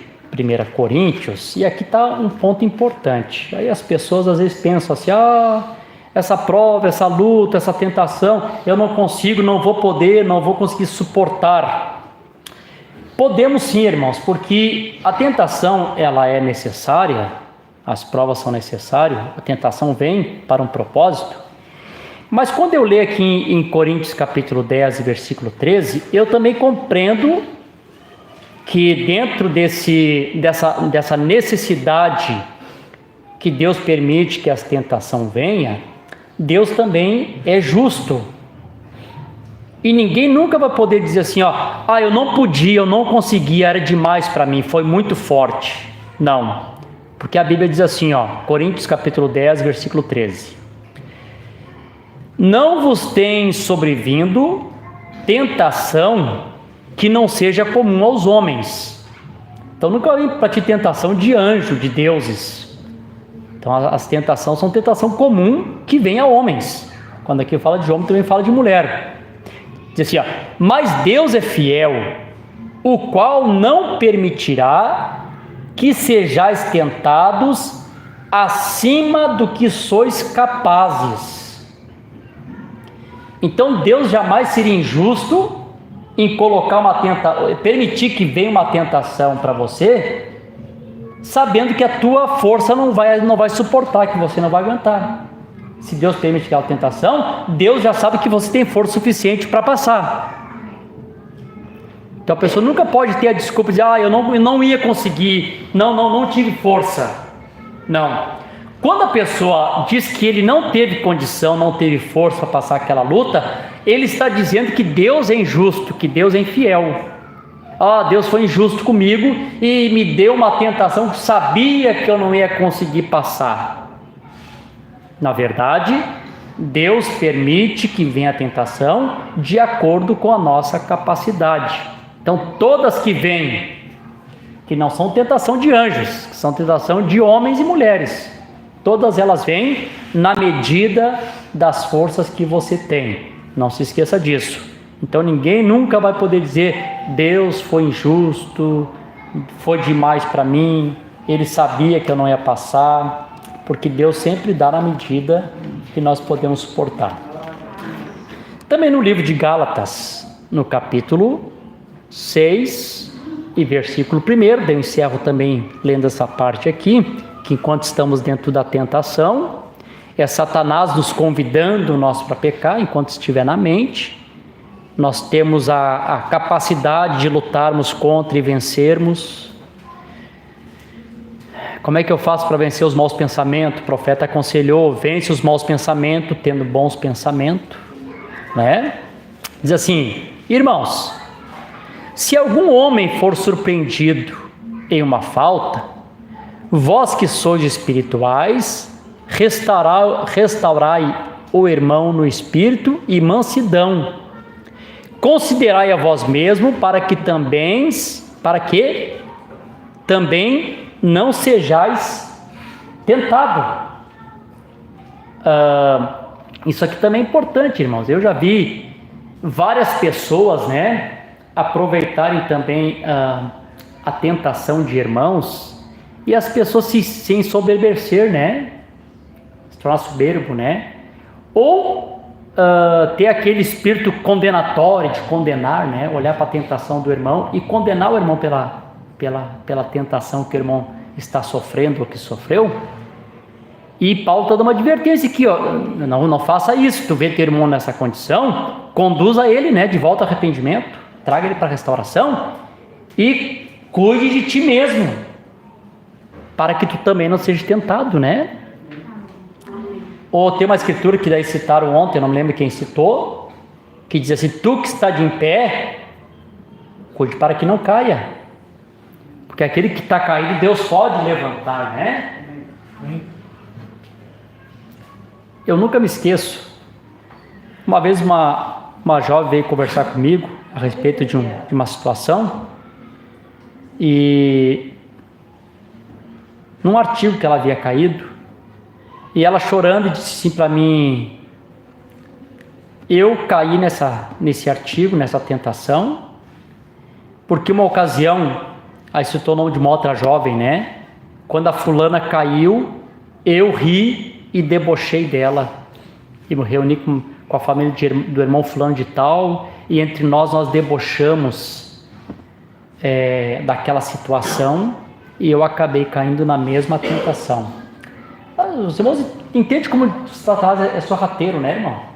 Coríntios, e aqui está um ponto importante. Aí as pessoas às vezes pensam assim: essa prova, essa luta, essa tentação, eu não consigo, não vou poder, não vou conseguir suportar. Podemos sim, irmãos, porque a tentação, ela é necessária, as provas são necessárias, a tentação vem para um propósito. Mas quando eu leio aqui em Coríntios capítulo 10, versículo 13, eu também compreendo que dentro dessa necessidade que Deus permite que a tentação venha, Deus também é justo. E ninguém nunca vai poder dizer assim, eu não podia, eu não conseguia, era demais para mim, foi muito forte. Não, porque a Bíblia diz assim, Coríntios capítulo 10, versículo 13. Não vos tem sobrevindo tentação que não seja comum aos homens. Então nunca vem para ti tentação de anjo, de deuses. Então as tentações são tentação comum que vem a homens. Quando aqui fala de homem, também fala de mulher. Diz assim, mas Deus é fiel, o qual não permitirá que sejais tentados acima do que sois capazes. Então Deus jamais seria injusto em colocar permitir que venha uma tentação para você, sabendo que a tua força não vai suportar, que você não vai aguentar. Se Deus permitir a tentação, Deus já sabe que você tem força suficiente para passar. Então a pessoa nunca pode ter a desculpa de eu não ia conseguir, não tive força. Não. Quando a pessoa diz que ele não teve condição, não teve força para passar aquela luta, ele está dizendo que Deus é injusto, que Deus é infiel. Deus foi injusto comigo e me deu uma tentação que sabia que eu não ia conseguir passar. Na verdade, Deus permite que venha a tentação de acordo com a nossa capacidade. Então, todas que vêm, que não são tentação de anjos, que são tentação de homens e mulheres, todas elas vêm na medida das forças que você tem. Não se esqueça disso. Então ninguém nunca vai poder dizer: Deus foi injusto, foi demais para mim, Ele sabia que eu não ia passar, porque Deus sempre dá na medida que nós podemos suportar. Também no livro de Gálatas, no capítulo 6 e versículo 1, eu encerro também lendo essa parte aqui, que enquanto estamos dentro da tentação, é Satanás nos convidando nós para pecar, enquanto estiver na mente. Nós temos a capacidade de lutarmos contra e vencermos. Como é que eu faço para vencer os maus pensamentos? O profeta aconselhou: vence os maus pensamentos, tendo bons pensamentos, né? Diz assim: irmãos, se algum homem for surpreendido em uma falta, vós que sois espirituais, restaurai o irmão no espírito e mansidão. Considerai a vós mesmo para que também não sejais tentado. Isso aqui também é importante, irmãos. Eu já vi várias pessoas, aproveitarem também a tentação de irmãos, e as pessoas se ensoberbecer, se tornar soberbo, ou ter aquele espírito condenatório de condenar, olhar para a tentação do irmão e condenar o irmão pela tentação que o irmão está sofrendo ou que sofreu. E Paulo está dando uma advertência aqui, ó, não faça isso. Tu vê teu irmão nessa condição, conduza ele, né, de volta ao arrependimento, traga ele para a restauração e cuide de ti mesmo, para que tu também não seja tentado, né? Ou tem uma escritura que daí citaram ontem, eu não me lembro quem citou, que diz assim: tu que está de em pé, cuide para que não caia, porque aquele que está caído Deus pode levantar, né? Eu nunca me esqueço, uma vez uma jovem veio conversar comigo a respeito de uma situação, e num artigo que ela havia caído, e ela chorando disse assim para mim: eu caí nesse artigo, nessa tentação, porque uma ocasião, aí citou o nome de uma outra jovem, né? Quando a fulana caiu, eu ri e debochei dela, e me reuni com a família do irmão fulano de tal, e entre nós debochamos daquela situação, e eu acabei caindo na mesma tentação. Os irmãos entendem como Satanás é sorrateiro, né, irmão?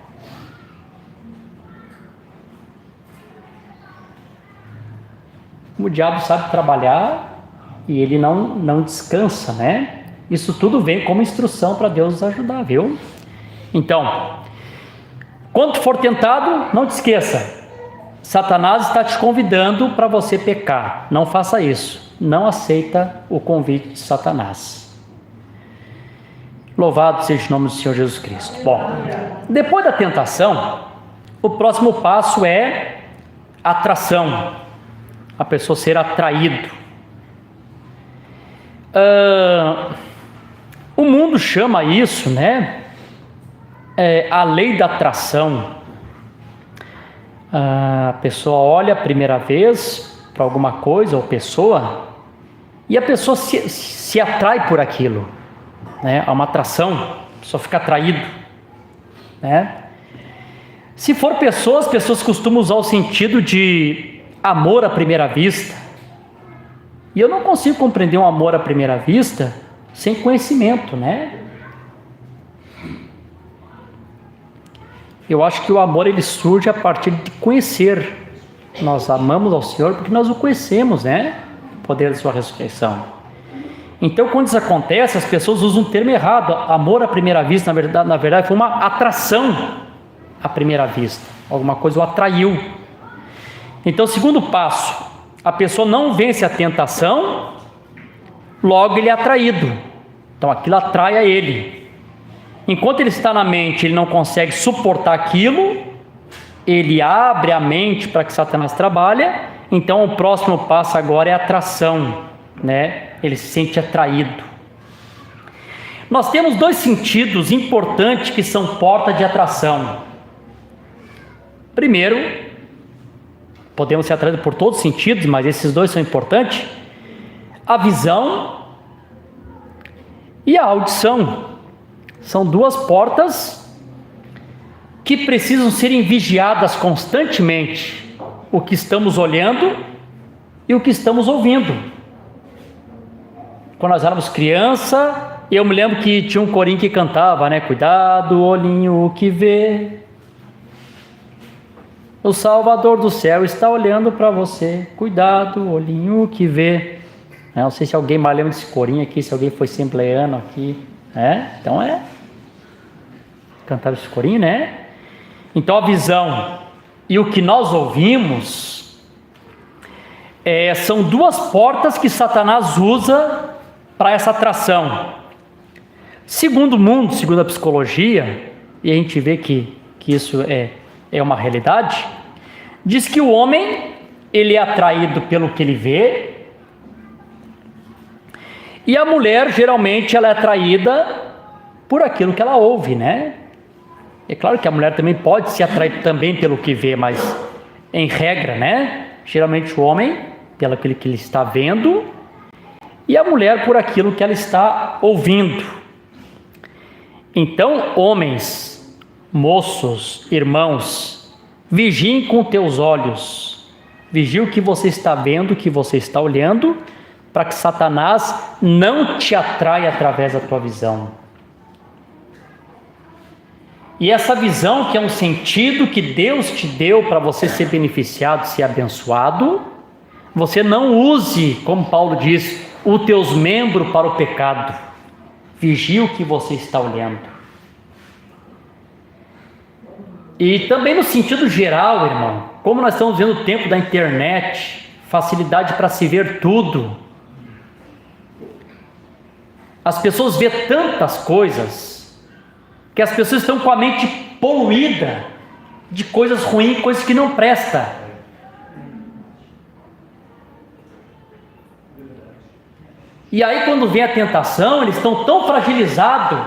O diabo sabe trabalhar e ele não descansa, né? Isso tudo vem como instrução para Deus nos ajudar, viu? Então, quando for tentado, não te esqueça, Satanás está te convidando para você pecar. Não faça isso. Não aceita o convite de Satanás. Louvado seja o nome do Senhor Jesus Cristo. Bom, depois da tentação, o próximo passo é atração. A pessoa ser atraído. O mundo chama isso, né? A lei da atração. A pessoa olha a primeira vez para alguma coisa ou pessoa, e a pessoa se atrai por aquilo, né? Há uma atração, a pessoa fica atraída, né? Se for pessoas costumam usar o sentido de amor à primeira vista, e eu não consigo compreender um amor à primeira vista sem conhecimento, né? Eu acho que o amor ele surge a partir de conhecer. Nós amamos ao Senhor porque nós o conhecemos, né? O poder da sua ressurreição. Então, quando isso acontece, as pessoas usam um termo errado. Amor à primeira vista, na verdade foi uma atração à primeira vista. Alguma coisa o atraiu. Então, segundo passo, a pessoa não vence a tentação, logo ele é atraído. Então, aquilo atrai a ele. Enquanto ele está na mente, ele não consegue suportar aquilo, ele abre a mente para que Satanás trabalhe. Então, o próximo passo agora é a atração, né? Ele se sente atraído. Nós temos dois sentidos importantes que são porta de atração. Primeiro, podemos ser atraídos por todos os sentidos, mas esses dois são importantes: a visão e a audição. São duas portas que precisam serem vigiadas constantemente. O que estamos olhando e o que estamos ouvindo. Quando nós éramos criança, eu me lembro que tinha um corinho que cantava, né? Cuidado, olhinho que vê. O Salvador do céu está olhando para você. Cuidado, olhinho que vê. Não sei se alguém mais lembra desse corinho aqui, se alguém foi assembleano aqui. Então cantava esse corinho, né? Então a visão e o que nós ouvimos são duas portas que Satanás usa para essa atração. Segundo o mundo, segundo a psicologia, e a gente vê que isso é uma realidade, diz que o homem ele é atraído pelo que ele vê, e a mulher geralmente ela é atraída por aquilo que ela ouve, né? É claro que a mulher também pode se atrair também pelo que vê, mas em regra, né? Geralmente o homem pelo aquilo que ele está vendo e a mulher por aquilo que ela está ouvindo. Então, homens, moços, irmãos, vigiem com teus olhos, vigie o que você está vendo, o que você está olhando, para que Satanás não te atraia através da tua visão. E essa visão, que é um sentido que Deus te deu para você ser beneficiado, ser abençoado, você não use, como Paulo diz, os teus membros para o pecado. Vigie o que você está olhando. E também no sentido geral, irmão, como nós estamos vendo o tempo da internet, facilidade para se ver tudo, as pessoas vê tantas coisas, que as pessoas estão com a mente poluída de coisas ruins, coisas que não prestam. E aí quando vem a tentação, eles estão tão fragilizados,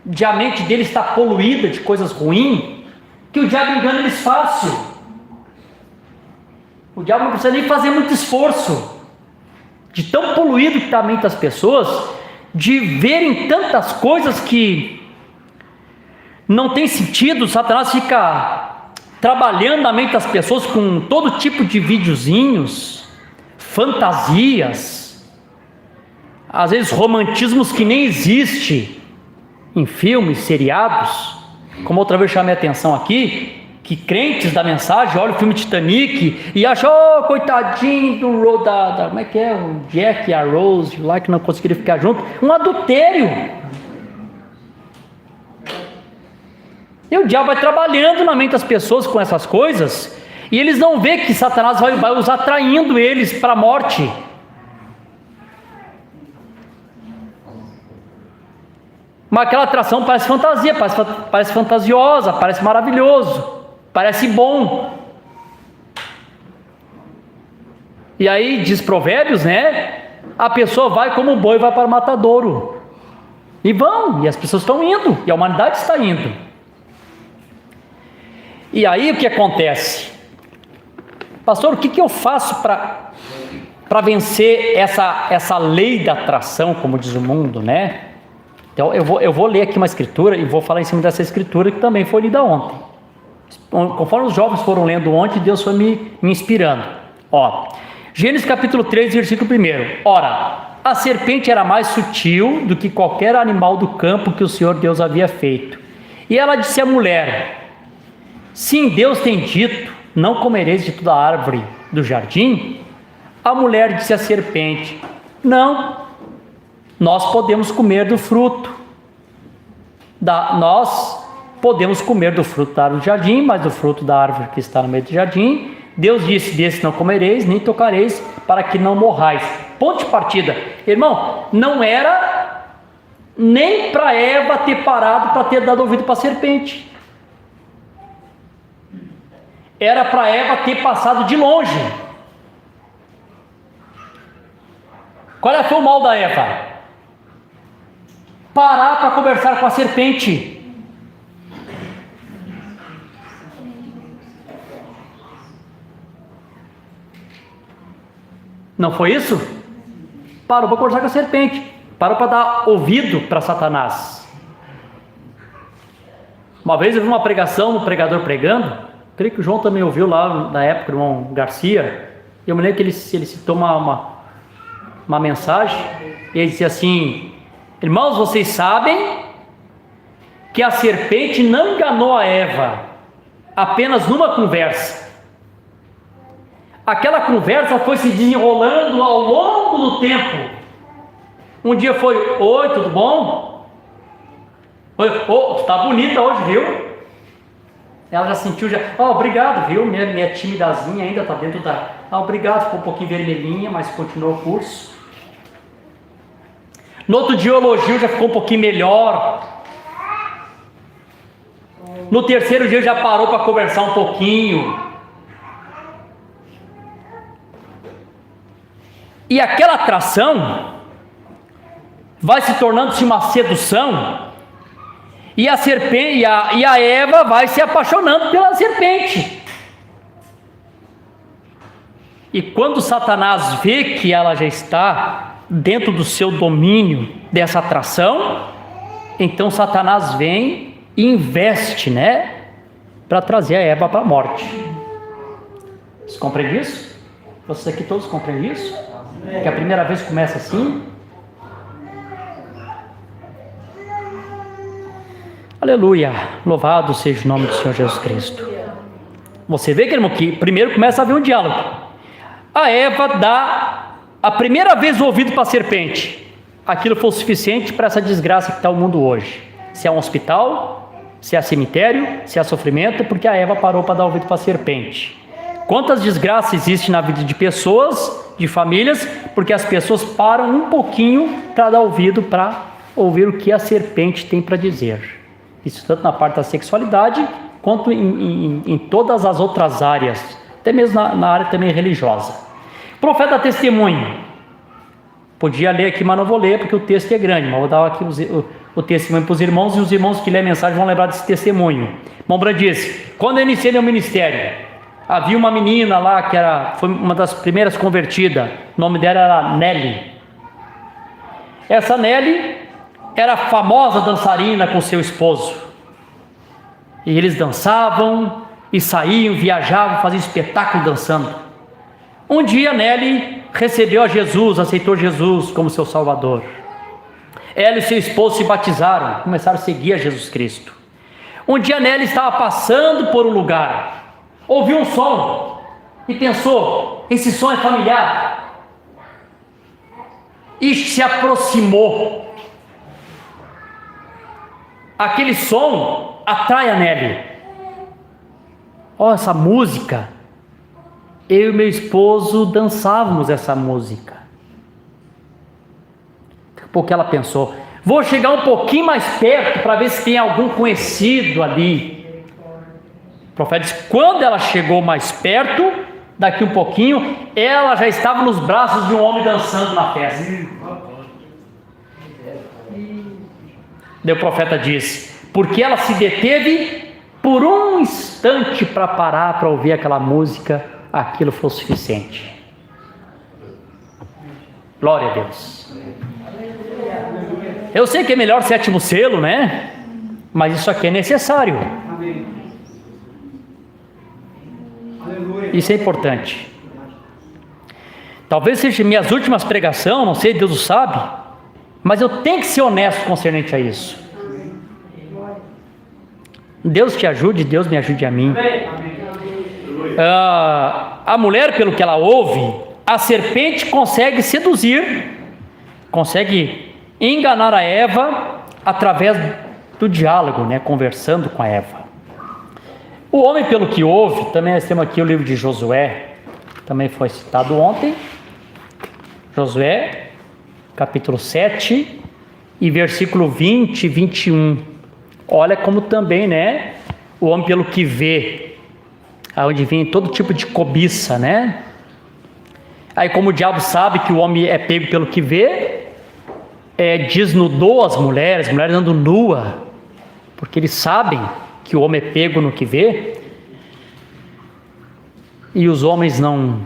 de a mente deles está poluída de coisas ruins, que o diabo engana eles fácil. O diabo não precisa nem fazer muito esforço, de tão poluído que está a mente das pessoas, de verem tantas coisas que não tem sentido. Satanás fica trabalhando na mente das pessoas com todo tipo de videozinhos, fantasias, às vezes romantismos que nem existe em filmes, seriados. Como outra vez chamei a atenção aqui, que crentes da mensagem olham o filme Titanic e acham, oh, coitadinho do como é que é, o Jack e a Rose lá, que não conseguiram ficar juntos, um adultério. E o diabo vai trabalhando na mente das pessoas com essas coisas, e eles não veem que Satanás vai usar traindo eles para a morte. Mas aquela atração parece fantasia, parece fantasiosa, parece maravilhoso, parece bom. E aí diz Provérbios, né? A pessoa vai como o boi vai para o matadouro. E as pessoas estão indo, e a humanidade está indo. E aí o que acontece? Pastor, o que eu faço para vencer essa lei da atração, como diz o mundo, né? Então eu vou ler aqui uma escritura e vou falar em cima dessa escritura que também foi lida ontem. Conforme os jovens foram lendo ontem, Deus foi me inspirando. Gênesis capítulo 3, versículo 1. Ora, a serpente era mais sutil do que qualquer animal do campo que o Senhor Deus havia feito. E ela disse à mulher: sim, Deus tem dito, não comereis de toda árvore do jardim? A mulher disse à serpente: não, nós podemos comer do fruto. Nós podemos comer do fruto da árvore do jardim, mas do fruto da árvore que está no meio do jardim, Deus disse: desse não comereis, nem tocareis, para que não morrais. Ponto de partida. Irmão, não era nem para Eva ter parado para ter dado ouvido para a serpente. Era para Eva ter passado de longe. Qual foi o mal da Eva? Parar para conversar com a serpente. Não foi isso? Parou para conversar com a serpente. Parou para dar ouvido para Satanás. Uma vez eu vi uma pregação, um pregador pregando. Creio que o João também ouviu lá na época, o irmão Garcia. Eu me lembro que ele citou uma mensagem. E ele disse assim: irmãos, vocês sabem que a serpente não enganou a Eva apenas numa conversa. Aquela conversa foi se desenrolando ao longo do tempo. Um dia foi: oi, tudo bom? Oi, tá bonita hoje, viu? Ela já sentiu, obrigado, viu? Minha timidazinha ainda está dentro da... obrigado, ficou um pouquinho vermelhinha, mas continuou o curso. No outro dia o elogio já ficou um pouquinho melhor. No terceiro dia já parou para conversar um pouquinho. E aquela atração vai se tornando-se uma sedução. E a serpente, e a Eva vai se apaixonando pela serpente. E quando Satanás vê que ela já está dentro do seu domínio dessa atração, então Satanás vem e investe, para trazer a Eva para a morte. Vocês compreendem isso? Vocês aqui todos compreendem isso? Que a primeira vez começa assim. Aleluia, louvado seja o nome do Senhor Jesus Cristo. Você vê, irmão, que primeiro começa a haver um diálogo. A Eva dá a primeira vez o ouvido para a serpente. Aquilo foi o suficiente para essa desgraça que está o mundo hoje. Se é um hospital, se é cemitério, se é sofrimento, porque a Eva parou para dar ouvido para a serpente. Quantas desgraças existem na vida de pessoas, de famílias, porque as pessoas param um pouquinho para dar ouvido, para ouvir o que a serpente tem para dizer. Isso tanto na parte da sexualidade, quanto em todas as outras áreas, até mesmo na área também religiosa. Profeta testemunho. Podia ler aqui, mas não vou ler, porque o texto é grande, mas vou dar aqui o testemunho para os irmãos, e os irmãos que lêem a mensagem vão lembrar desse testemunho. Irmão Brand disse: quando eu iniciei meu ministério, havia uma menina lá que foi uma das primeiras convertidas, o nome dela era Nelly. Essa Nelly era famosa dançarina com seu esposo, e eles dançavam, e saíam, viajavam, faziam espetáculo dançando. Um dia Nelly recebeu a Jesus, aceitou Jesus como seu Salvador. Ela e seu esposo se batizaram, começaram a seguir a Jesus Cristo. Um dia Nelly estava passando por um lugar, ouviu um som e pensou: esse som é familiar, e se aproximou. Aquele som atrai a Nelly. Essa música, eu e meu esposo dançávamos essa música. Porque ela pensou: vou chegar um pouquinho mais perto para ver se tem algum conhecido ali. O profeta disse: quando ela chegou mais perto, daqui um pouquinho, ela já estava nos braços de um homem dançando na festa. Daí o profeta disse: porque ela se deteve por um instante para parar, para ouvir aquela música, aquilo foi o suficiente. Glória a Deus. Eu sei que é melhor 7º selo, né? Mas isso aqui é necessário. Isso é importante. Talvez seja minhas últimas pregações, não sei, Deus o sabe, mas eu tenho que ser honesto concernente a isso. Deus te ajude, Deus me ajude a mim. A mulher, pelo que ela ouve, a serpente consegue seduzir, consegue enganar a Eva através do diálogo, né? Conversando com a Eva. O homem, pelo que ouve, também nós temos aqui o livro de Josué, também foi citado ontem. Josué, capítulo 7 e versículo 20 e 21. Olha como também, né? O homem, pelo que vê, aonde vem todo tipo de cobiça, né? Aí, como o diabo sabe que o homem é pego pelo que vê, desnudou as mulheres andam nua, porque eles sabem que o homem é pego no que vê, e os homens não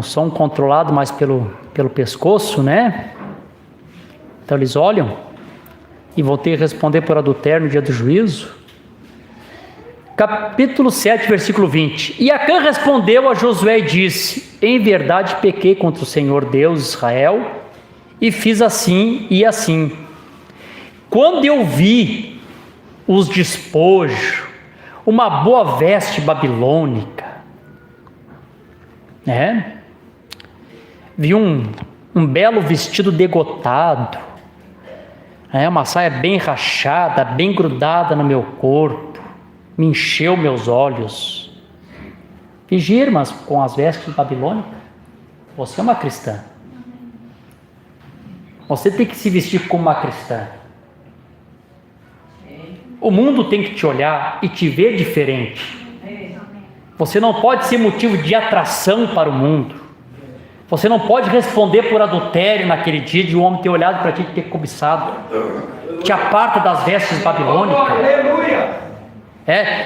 são controlados mais pelo pescoço, né? Então eles olham e vão ter que responder por adultério no dia do juízo. Capítulo 7, versículo 20. E Acã respondeu a Josué e disse: em verdade pequei contra o Senhor Deus de Israel, e fiz assim e assim. Quando eu vi os despojos, uma boa veste babilônica, né? Vi um belo vestido degotado, uma saia bem rachada, bem grudada no meu corpo, me encheu meus olhos. Vigia, irmãs, com as vestes babilônicas. Você é uma cristã. Você tem que se vestir como uma cristã. O mundo tem que te olhar e te ver diferente. Você não pode ser motivo de atração para o mundo. Você não pode responder por adultério naquele dia de um homem ter olhado para ti e ter cobiçado. Te aparta das vestes babilônicas.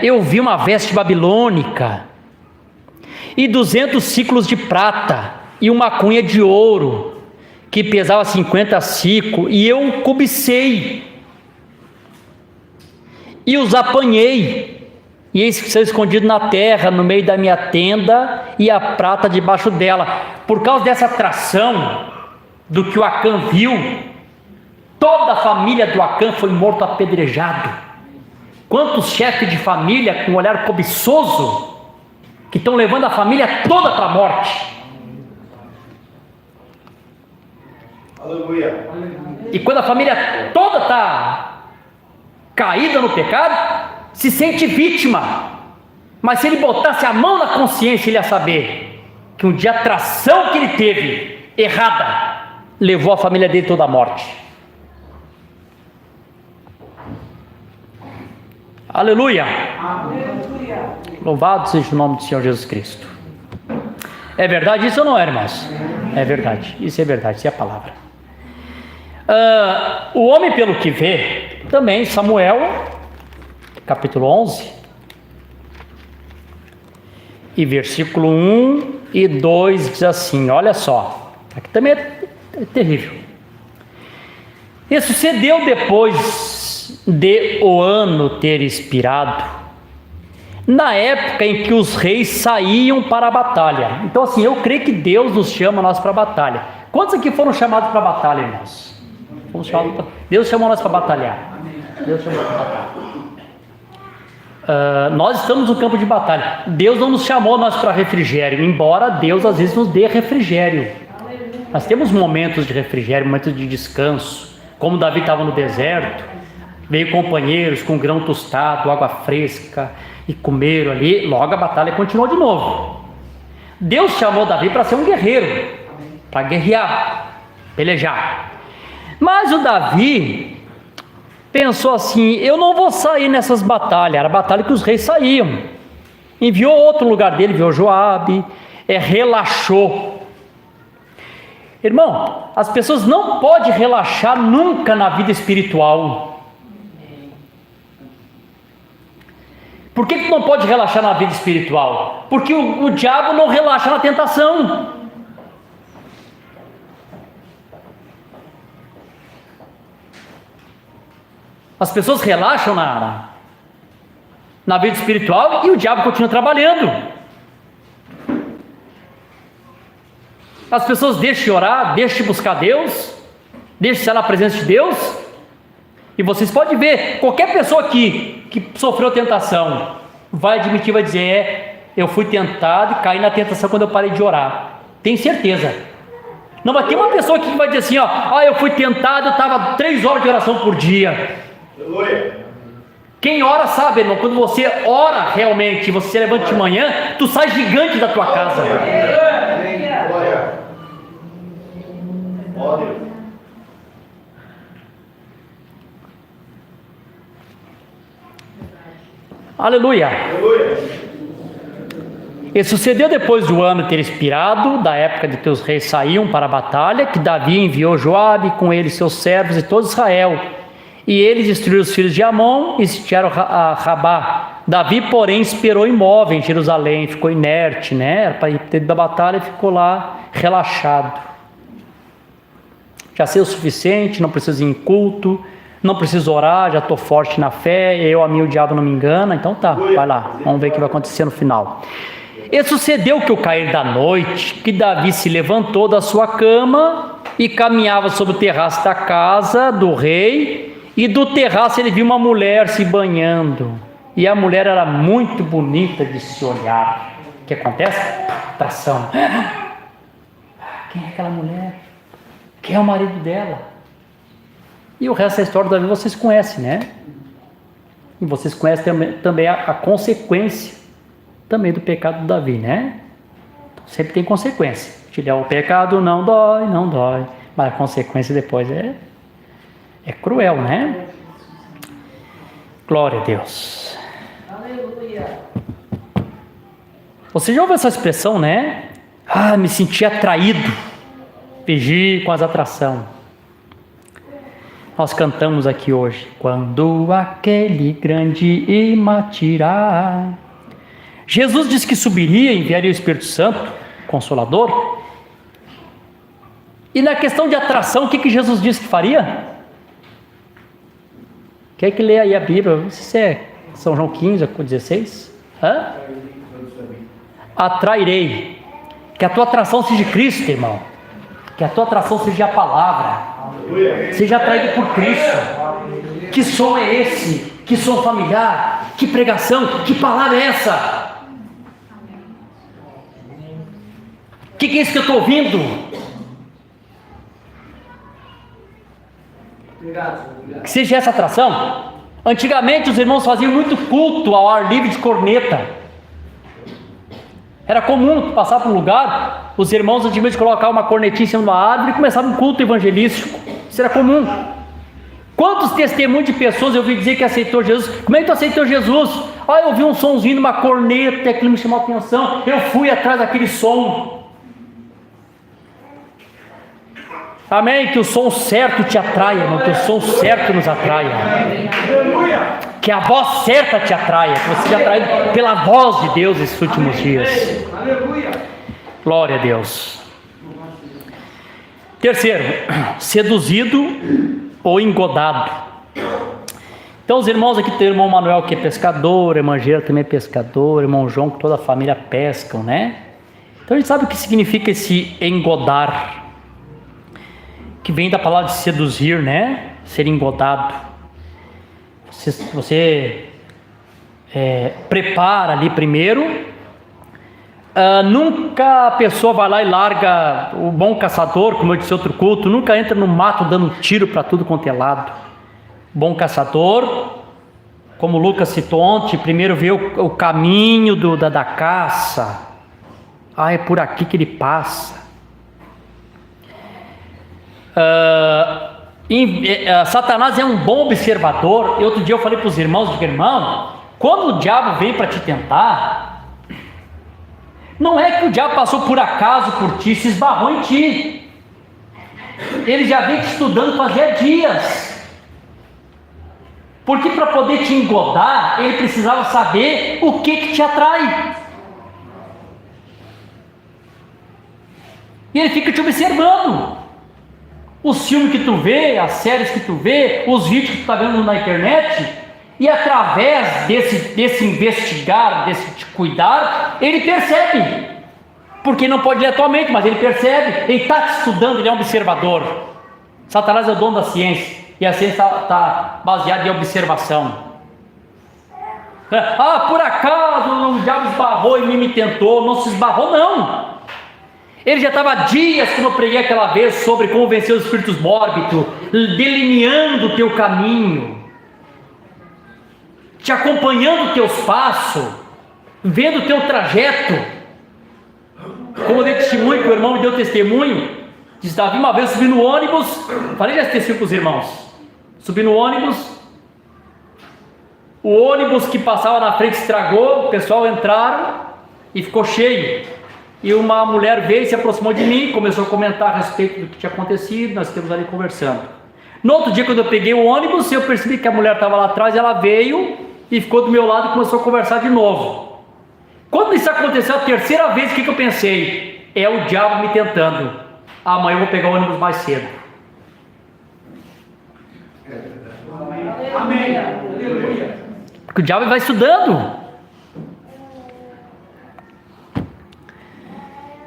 Eu vi uma veste babilônica e 200 ciclos de prata e uma cunha de ouro que pesava 50 ciclos, e eu cobicei e os apanhei, e eis que são escondidos na terra, no meio da minha tenda, e a prata debaixo dela. Por causa dessa atração do que o Acã viu, Toda a família do Acã foi morto apedrejado. Quantos chefes de família com um olhar cobiçoso que estão levando a família toda para a morte. Aleluia. E quando a família toda está caída no pecado, se sente vítima. Mas se ele botasse a mão na consciência, ele ia saber que um dia a atração que ele teve, errada, levou a família dele toda à morte. Aleluia. Aleluia. Louvado seja o nome do Senhor Jesus Cristo. É verdade isso ou não é, irmãos? É verdade, isso é verdade, isso é a palavra. O homem pelo que vê, também Samuel, capítulo 11, e versículo 1 e 2 diz assim, olha só, aqui também é terrível. E sucedeu depois de o ano ter expirado, na época em que os reis saíam para a batalha. Então assim, eu creio que Deus nos chama nós para a batalha. Quantos aqui foram chamados para a batalha, irmãos? Deus chamou nós para batalhar. Deus chamou para batalhar. Nós estamos no campo de batalha. Deus não nos chamou nós para refrigério, embora Deus às vezes nos dê refrigério. Nós temos momentos de refrigério, momentos de descanso. Como Davi estava no deserto, veio companheiros com grão tostado, água fresca, e comeram ali, logo a batalha continuou de novo. Deus chamou Davi para ser um guerreiro, para guerrear, pelejar. Mas o Davi pensou assim, eu não vou sair nessas batalhas, era a batalha que os reis saíam. Enviou outro lugar dele, enviou Joabe, relaxou. Irmão, as pessoas não podem relaxar nunca na vida espiritual. Por que não pode relaxar na vida espiritual? Porque o diabo não relaxa na tentação. As pessoas relaxam na vida espiritual e o diabo continua trabalhando. As pessoas deixam de orar, deixam de buscar Deus, deixam de estar na presença de Deus. E vocês podem ver, qualquer pessoa aqui que sofreu tentação, vai admitir, vai dizer, eu fui tentado e caí na tentação quando eu parei de orar. Tem certeza. Não, mas tem uma pessoa aqui que vai dizer assim, eu fui tentado, eu estava 3 horas de oração por dia. Quem ora sabe, irmão, quando você ora realmente, você se levanta de manhã, tu sai gigante da tua casa. Aleluia. E sucedeu depois do ano ter expirado, da época de que os reis saíam para a batalha, que Davi enviou Joabe, com ele seus servos e todo Israel. E eles destruíram os filhos de Amon e sitiaram a Rabá. Davi, porém, esperou imóvel em Jerusalém, ficou inerte, né? Era para ir ter da batalha e ficou lá relaxado. Já sei o suficiente, não preciso ir em culto, não preciso orar, já estou forte na fé, a mim o diabo não me engana, então tá, vai lá, vamos ver o que vai acontecer no final. E sucedeu que ao cair da noite, que Davi se levantou da sua cama e caminhava sobre o terraço da casa do rei, e do terraço ele viu uma mulher se banhando, e a mulher era muito bonita de se olhar. O que acontece? Atração. Quem é aquela mulher? Quem é o marido dela? E o resto da história da vida vocês conhecem, né? E vocês conhecem também a consequência também do pecado de Davi, né? Então, sempre tem consequência. O pecado não dói, mas a consequência depois é cruel, né? Glória a Deus. Aleluia. Você já ouviu essa expressão, né? Me senti atraído. Vigie com as atrações. Nós cantamos aqui hoje. Quando aquele grande imã tirar. Jesus disse que subiria, enviaria o Espírito Santo, Consolador. E na questão de atração, o que Jesus disse que faria? Quer que lê aí a Bíblia? Não sei se é São João 15, 16. Atrairei. Que a tua atração seja Cristo, irmão. Que a tua atração seja a palavra. Seja atraído por Cristo. Que som é esse? Que som familiar? Que pregação? Que palavra é essa? O que é isso que eu estou ouvindo? Que seja essa atração. Antigamente os irmãos faziam muito culto ao ar livre de corneta. Era comum passar por um lugar, os irmãos antigamente colocavam uma cornetinha em cima de uma árvore e começavam um culto evangelístico. Isso era comum. Quantos testemunhos de pessoas eu ouvi dizer que aceitou Jesus? Como é que tu aceitou Jesus? Eu ouvi um somzinho de uma corneta, aquilo me chamou a atenção, eu fui atrás daquele som. Amém? Que o som certo te atraia, irmão, que o som certo nos atraia. Que a voz certa te atraia, que você seja atraído pela voz de Deus nesses últimos dias. Glória a Deus. Terceiro, seduzido ou engodado. Então os irmãos aqui tem o irmão Manuel que é pescador, a irmã Gera também é pescador, o irmão João que toda a família pescam, né? Então a gente sabe o que significa esse engodar, que vem da palavra de seduzir, né? Ser engodado. Você prepara ali primeiro. Nunca a pessoa vai lá e larga. O bom caçador, como eu disse outro culto, nunca entra no mato dando tiro para tudo quanto é lado. Bom caçador, como o Lucas citou ontem, primeiro vê o caminho da caça. É por aqui que ele passa. Satanás é um bom observador. E outro dia eu falei para os irmãos, irmão, quando o diabo vem para te tentar, não é que o diabo passou por acaso por ti, se esbarrou em ti. Ele já vem te estudando fazia dias. Porque para poder te engodar, ele precisava saber o que te atrai. E ele fica te observando. Os filmes que tu vê, as séries que tu vê, os vídeos que tu está vendo na internet, e através desse investigar, desse te cuidar, ele percebe. Porque não pode ler a tua mente, mas ele percebe. Ele está te estudando, ele é um observador. Satanás é o dono da ciência. E a ciência está baseada em observação. Por acaso o diabo esbarrou e me tentou. Não se esbarrou, não. Ele já estava há dias, como eu preguei aquela vez, sobre como vencer os espíritos mórbidos, delineando o teu caminho, te acompanhando o teu passo, vendo o teu trajeto. Como eu dei testemunho, que o irmão me deu testemunho, disse: Davi, uma vez eu subi no ônibus, falei já esse testemunho para os irmãos, subi no ônibus, o ônibus que passava na frente estragou, o pessoal entraram e ficou cheio. E uma mulher veio e se aproximou de mim, começou a comentar a respeito do que tinha acontecido, nós estamos ali conversando. No outro dia, quando eu peguei o ônibus, eu percebi que a mulher estava lá atrás, ela veio e ficou do meu lado e começou a conversar de novo. Quando isso aconteceu a terceira vez, o que eu pensei? É o diabo me tentando. Amanhã eu vou pegar o ônibus mais cedo. Amém. Aleluia. Porque o diabo vai estudando.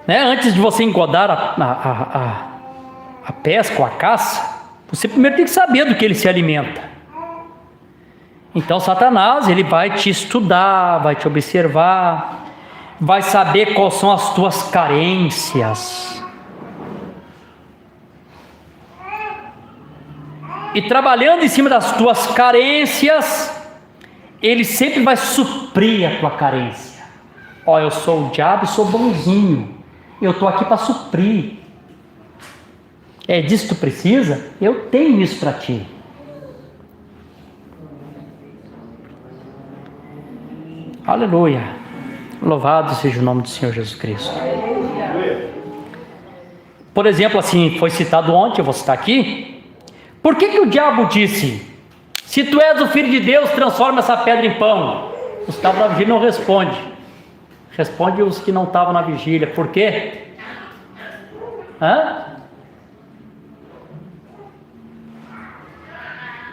Antes de você engodar a pesca ou a caça, você primeiro tem que saber do que ele se alimenta. Então Satanás, ele vai te estudar, vai te observar, vai saber quais são as tuas carências. E trabalhando em cima das tuas carências, ele sempre vai suprir a tua carência. Eu sou o diabo e sou bonzinho. Eu estou aqui para suprir. É disso que tu precisa? Eu tenho isso para ti. Aleluia. Louvado seja o nome do Senhor Jesus Cristo. Por exemplo, assim, foi citado ontem, eu vou citar aqui. Por que o diabo disse: se tu és o filho de Deus, transforma essa pedra em pão? Os que estavam na vigília não responde. Responde os que não estavam na vigília. Por quê?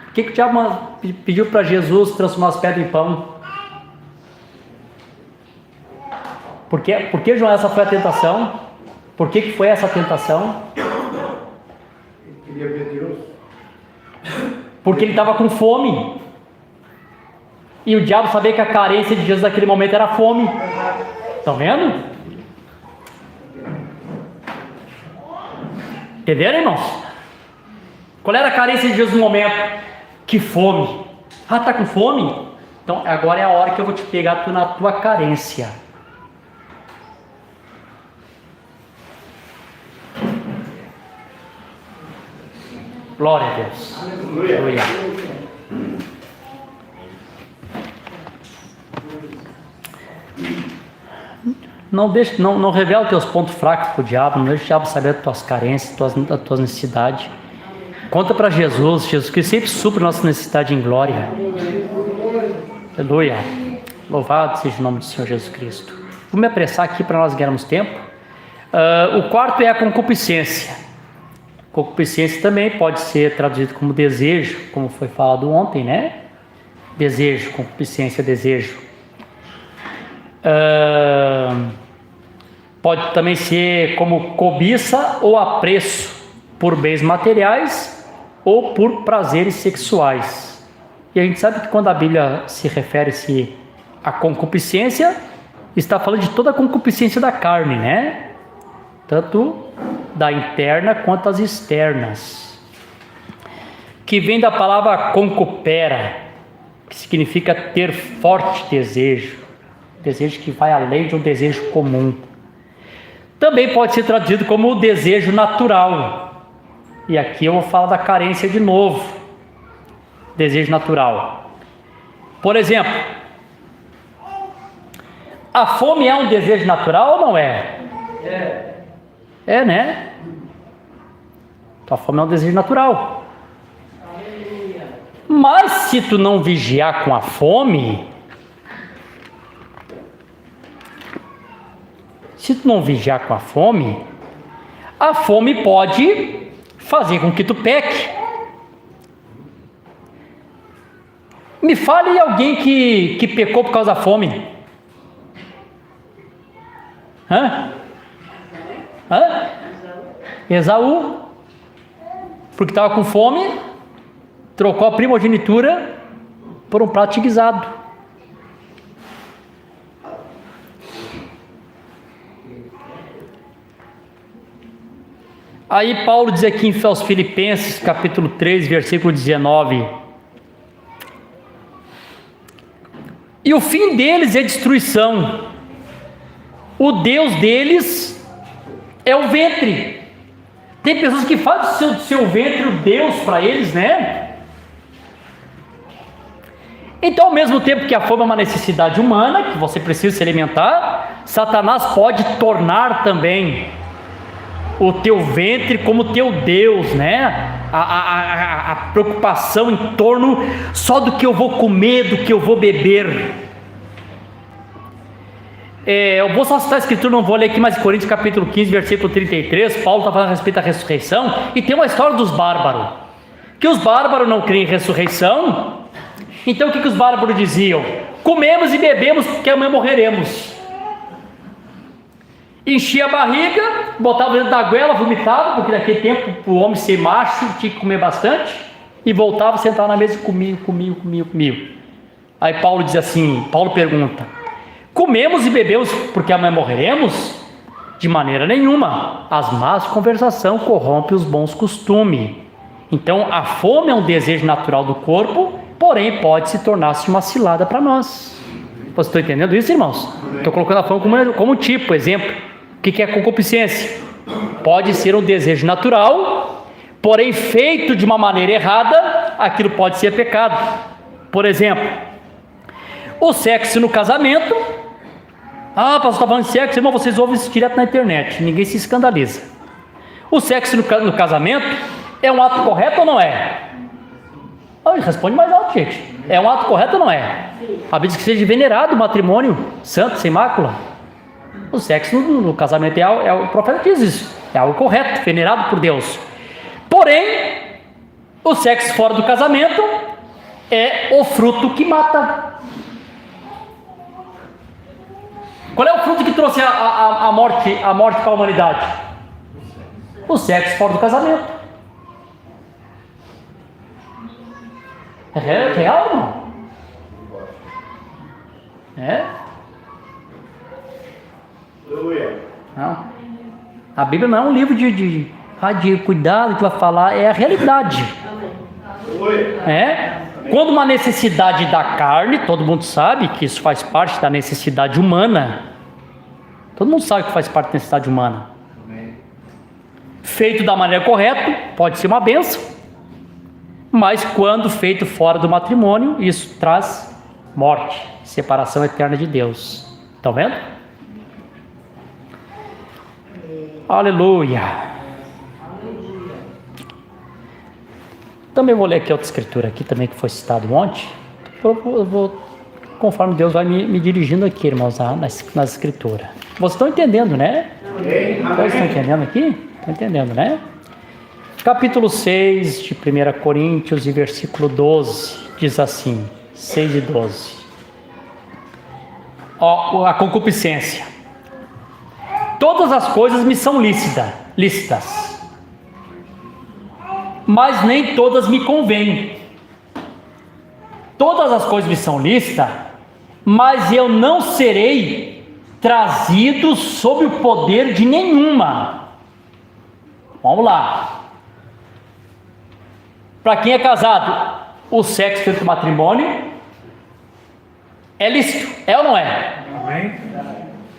Por que o diabo pediu para Jesus transformar as pedras em pão? Por que, João, essa foi a tentação? Por que foi essa tentação? Ele queria ver Deus Porque ele estava com fome. E o diabo sabia que a carência de Jesus naquele momento era fome. Estão vendo? Entenderam, irmãos? Qual era a carência de Jesus no momento? Que fome. Ah, tá com fome? Então agora é a hora que eu vou te pegar na tua carência. Glória a Deus. Aleluia. Não revela teus pontos fracos para o diabo, não deixa o diabo saber das tuas carências, das tuas necessidades. Conta para Jesus que sempre supre nossa necessidade em glória. Aleluia. Louvado seja o nome do Senhor Jesus Cristo. Vou me apressar aqui para nós ganharmos tempo. O quarto é a concupiscência. Concupiscência também pode ser traduzido como desejo, como foi falado ontem, né? Desejo, concupiscência, desejo. Pode também ser como cobiça ou apreço por bens materiais ou por prazeres sexuais. E a gente sabe que quando a Bíblia se refere-se à concupiscência, está falando de toda a concupiscência da carne, né? Tanto da interna quanto as externas. Que vem da palavra concupera, que significa ter forte desejo. Desejo que vai além de um desejo comum. Também pode ser traduzido como o desejo natural. E aqui eu vou falar da carência de novo. Desejo natural. Por exemplo, a fome é um desejo natural ou não é? É, né? A fome é um desejo natural. Mas se tu não vigiar com a fome, a fome pode fazer com que tu peque. Me fale alguém que pecou por causa da fome. Esaú. Porque estava com fome, trocou a primogenitura por um prato de guisado. Aí Paulo diz aqui aos Filipenses, capítulo 3, versículo 19: e o fim deles é destruição, o Deus deles é o ventre. Tem pessoas que fazem do seu ventre o Deus para eles, né? Então, ao mesmo tempo que a fome é uma necessidade humana, que você precisa se alimentar, Satanás pode tornar também o teu ventre como teu Deus, né? A preocupação em torno só do que eu vou comer, do que eu vou beber. Eu vou só citar a escritura, não vou ler aqui, mas em Coríntios capítulo 15, versículo 33, Paulo está falando a respeito da ressurreição, e tem uma história dos bárbaros, que os bárbaros não creem em ressurreição. Então o que os bárbaros diziam? Comemos e bebemos porque amanhã morreremos. Enchia a barriga, botava dentro da goela, vomitava, porque naquele tempo o homem ser macho tinha que comer bastante, e voltava, sentava na mesa e comia. Aí Paulo diz assim, Paulo pergunta: comemos e bebemos porque amanhã morreremos? De maneira nenhuma. As más conversação corrompem os bons costumes. Então a fome é um desejo natural do corpo, porém pode se tornar-se uma cilada para nós. Vocês estão entendendo isso, irmãos? Estou colocando a fome como tipo, exemplo. O que é concupiscência? Pode ser um desejo natural, porém feito de uma maneira errada, aquilo pode ser pecado. Por exemplo, o sexo no casamento. Pastor, está falando de sexo, irmão, vocês ouvem isso direto na internet, ninguém se escandaliza. O sexo no casamento é um ato correto ou não é? Responde mais alto, gente. É um ato correto ou não é? A Bíblia diz que seja venerado o matrimônio santo, sem mácula. O sexo no casamento o profeta diz isso, é algo correto, venerado por Deus. Porém, o sexo fora do casamento é o fruto que mata. Qual é o fruto que trouxe a morte para a humanidade? O sexo fora do casamento. É real, irmão? É? Não. A Bíblia não é um livro de cuidado que vai falar, é a realidade. É? Quando uma necessidade da carne, todo mundo sabe que isso faz parte da necessidade humana. Todo mundo sabe que faz parte da necessidade humana. Feito da maneira correta, pode ser uma bênção. Mas quando feito fora do matrimônio, isso traz morte, separação eterna de Deus. Estão vendo? Aleluia. Também vou ler aqui outra escritura aqui também que foi citado ontem. Eu vou, conforme Deus vai me dirigindo aqui, irmãos, nas escrituras. Vocês estão entendendo, né? Vocês estão entendendo aqui? Estão entendendo, né? Capítulo 6 de 1 Coríntios e versículo 12, diz assim, 6 e 12. A concupiscência. Todas as coisas me são lícitas, mas nem todas me convêm. Todas as coisas me são lícitas, mas eu não serei trazido sob o poder de nenhuma. Vamos lá. Para quem é casado, o sexo dentro do matrimônio é lícito, é ou não é? Amém?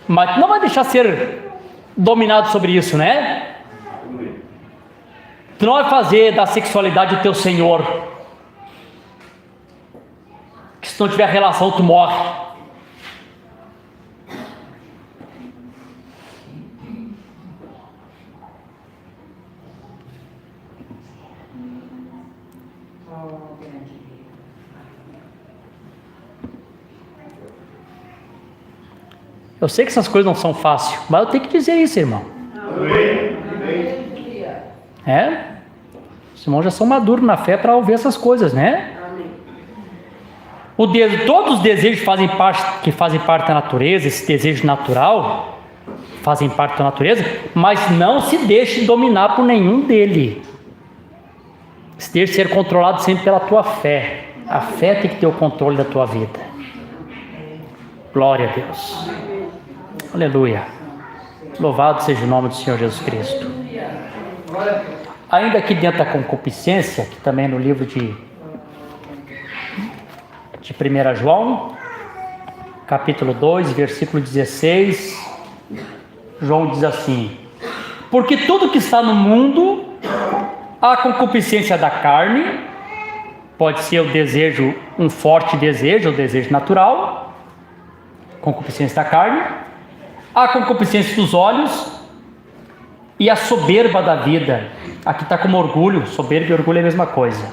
Mas não vai deixar ser dominado sobre isso, né? Tu não vai fazer da sexualidade o teu senhor. Que se não tiver relação, tu morre. Eu sei que essas coisas não são fáceis, mas eu tenho que dizer isso, irmão. É? Os irmãos já são maduros na fé para ouvir essas coisas, né? Todos os desejos que fazem parte da natureza, esse desejo natural, fazem parte da natureza, mas não se deixe dominar por nenhum dele. Se deixe ser controlado sempre pela tua fé. A fé tem que ter o controle da tua vida. Glória a Deus. Aleluia. Louvado seja o nome do Senhor Jesus Cristo. Ainda aqui dentro da concupiscência, que também no livro de 1 João, capítulo 2, versículo 16, João diz assim: porque tudo que está no mundo, a concupiscência da carne, pode ser o desejo, um forte desejo, o desejo natural, concupiscência da carne, a concupiscência dos olhos e a soberba da vida. Aqui está como orgulho, soberba e orgulho é a mesma coisa.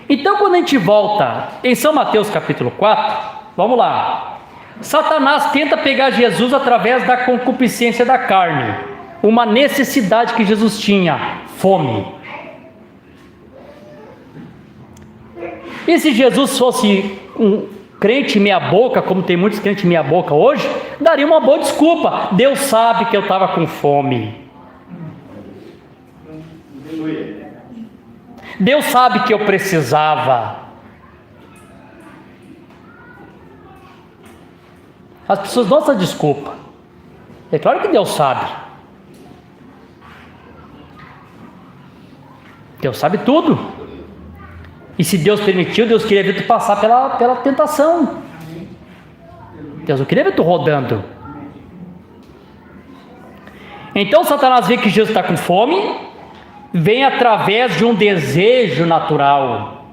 Então quando a gente volta em São Mateus capítulo 4, vamos lá. Satanás tenta pegar Jesus através da concupiscência da carne, uma necessidade que Jesus tinha, fome. E se Jesus fosse um crente meia boca, como tem muitos crentes meia boca hoje, daria uma boa desculpa. Deus sabe que eu estava com fome. Deus sabe que eu precisava. As pessoas dão essa desculpa. É claro que Deus sabe. Deus sabe tudo. E se Deus permitiu, Deus queria ver tu passar pela tentação. Deus não queria ver tu rodando. Então Satanás vê que Jesus está com fome, vem através de um desejo natural.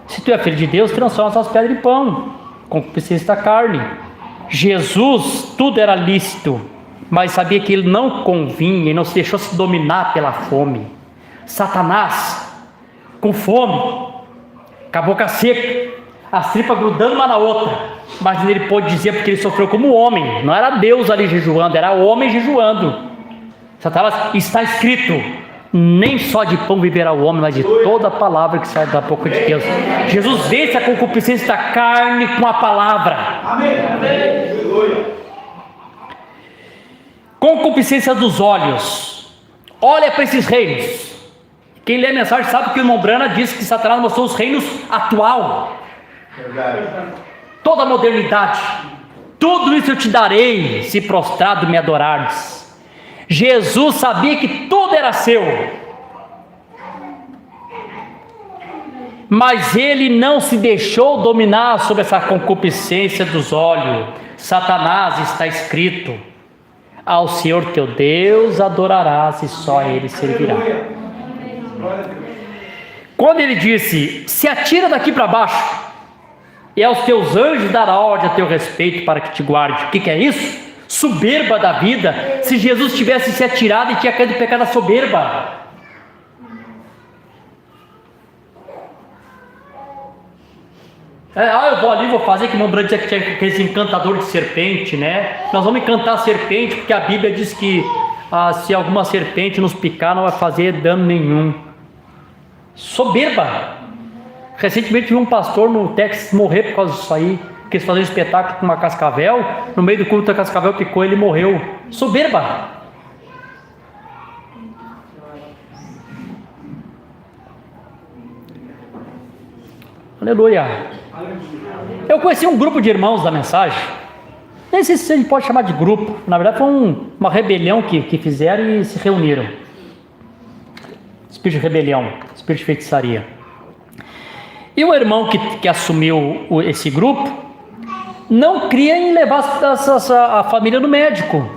Se tu é filho de Deus, transforma essas pedras em pão, concupiscência da carne. Jesus, tudo era lícito, mas sabia que ele não convinha e não se deixou se dominar pela fome. Satanás, com fome, com a boca seca, as tripas grudando uma na outra, mas ele pôde dizer porque ele sofreu como homem, não era Deus ali jejuando, era o homem jejuando. Satanás, está escrito: nem só de pão viverá o homem, mas de toda a palavra que sai da boca de Deus. Jesus vence a concupiscência da carne com a palavra. Amém. Concupiscência dos olhos. Olha para esses reinos. Quem lê a mensagem sabe que o irmão Brana disse que Satanás mostrou os reinos atual. Verdade. Toda a modernidade. Tudo isso eu te darei, se prostrado me adorares. Jesus sabia que tudo era seu. Mas ele não se deixou dominar sobre essa concupiscência dos olhos. Satanás, está escrito: ao Senhor teu Deus adorarás e só a ele servirá. Quando ele disse: se atira daqui para baixo, e aos teus anjos dará ordem a teu respeito para que te guarde. O que é isso? Soberba da vida. Se Jesus tivesse se atirado e tinha caído em pecado da soberba. Eu vou ali, vou fazer que não dizer que tinha aquele encantador de serpente, né? Nós vamos encantar a serpente, porque a Bíblia diz que se alguma serpente nos picar, não vai fazer dano nenhum. Soberba. Recentemente vi um pastor no Texas morrer por causa disso aí. Quis fazer um espetáculo com uma cascavel. No meio do culto, a cascavel picou e ele morreu. Soberba. Aleluia. Eu conheci um grupo de irmãos da mensagem. Nem sei se a gente pode chamar de grupo. Na verdade foi uma rebelião que fizeram e se reuniram. Espírito de rebelião, espírito de feitiçaria. E o irmão que assumiu esse grupo não cria em levar a família no médico.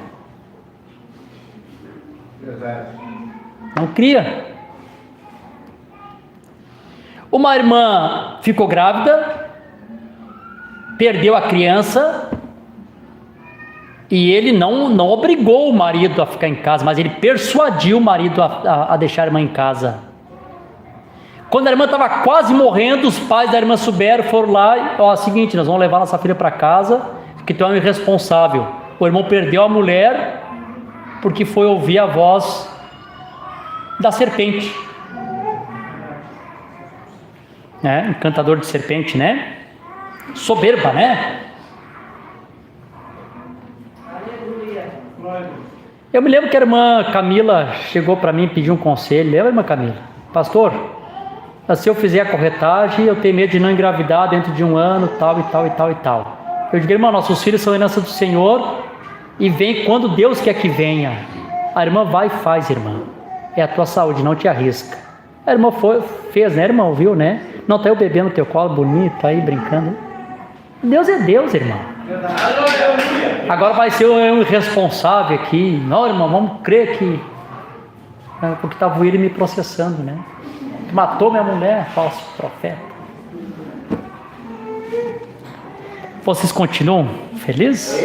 Não cria. Uma irmã ficou grávida, perdeu a criança, e ele não obrigou o marido a ficar em casa, mas ele persuadiu o marido a deixar a irmã em casa. Quando a irmã estava quase morrendo, os pais da irmã souberam, foram lá e é o seguinte: nós vamos levar nossa filha para casa, porque tu é um irresponsável. O irmão perdeu a mulher porque foi ouvir a voz da serpente. Encantador de serpente, né? Soberba, né? Eu me lembro que a irmã Camila chegou para mim e pediu um conselho. Lembra, irmã Camila? Pastor, se eu fizer a corretagem, eu tenho medo de não engravidar dentro de um ano, tal e tal e tal e tal. Eu digo: irmã, nossos filhos são herança do Senhor e vem quando Deus quer que venha. A irmã vai e faz, irmã. É a tua saúde, não te arrisca. A irmã fez, né, irmão? Viu, né? Não tá eu bebendo no teu colo, bonito, aí brincando. Deus é Deus, irmão. Agora vai ser um irresponsável aqui. Não, irmão, vamos crer que... porque estava ele me processando, né? Matou minha mulher, falso profeta. Vocês continuam felizes?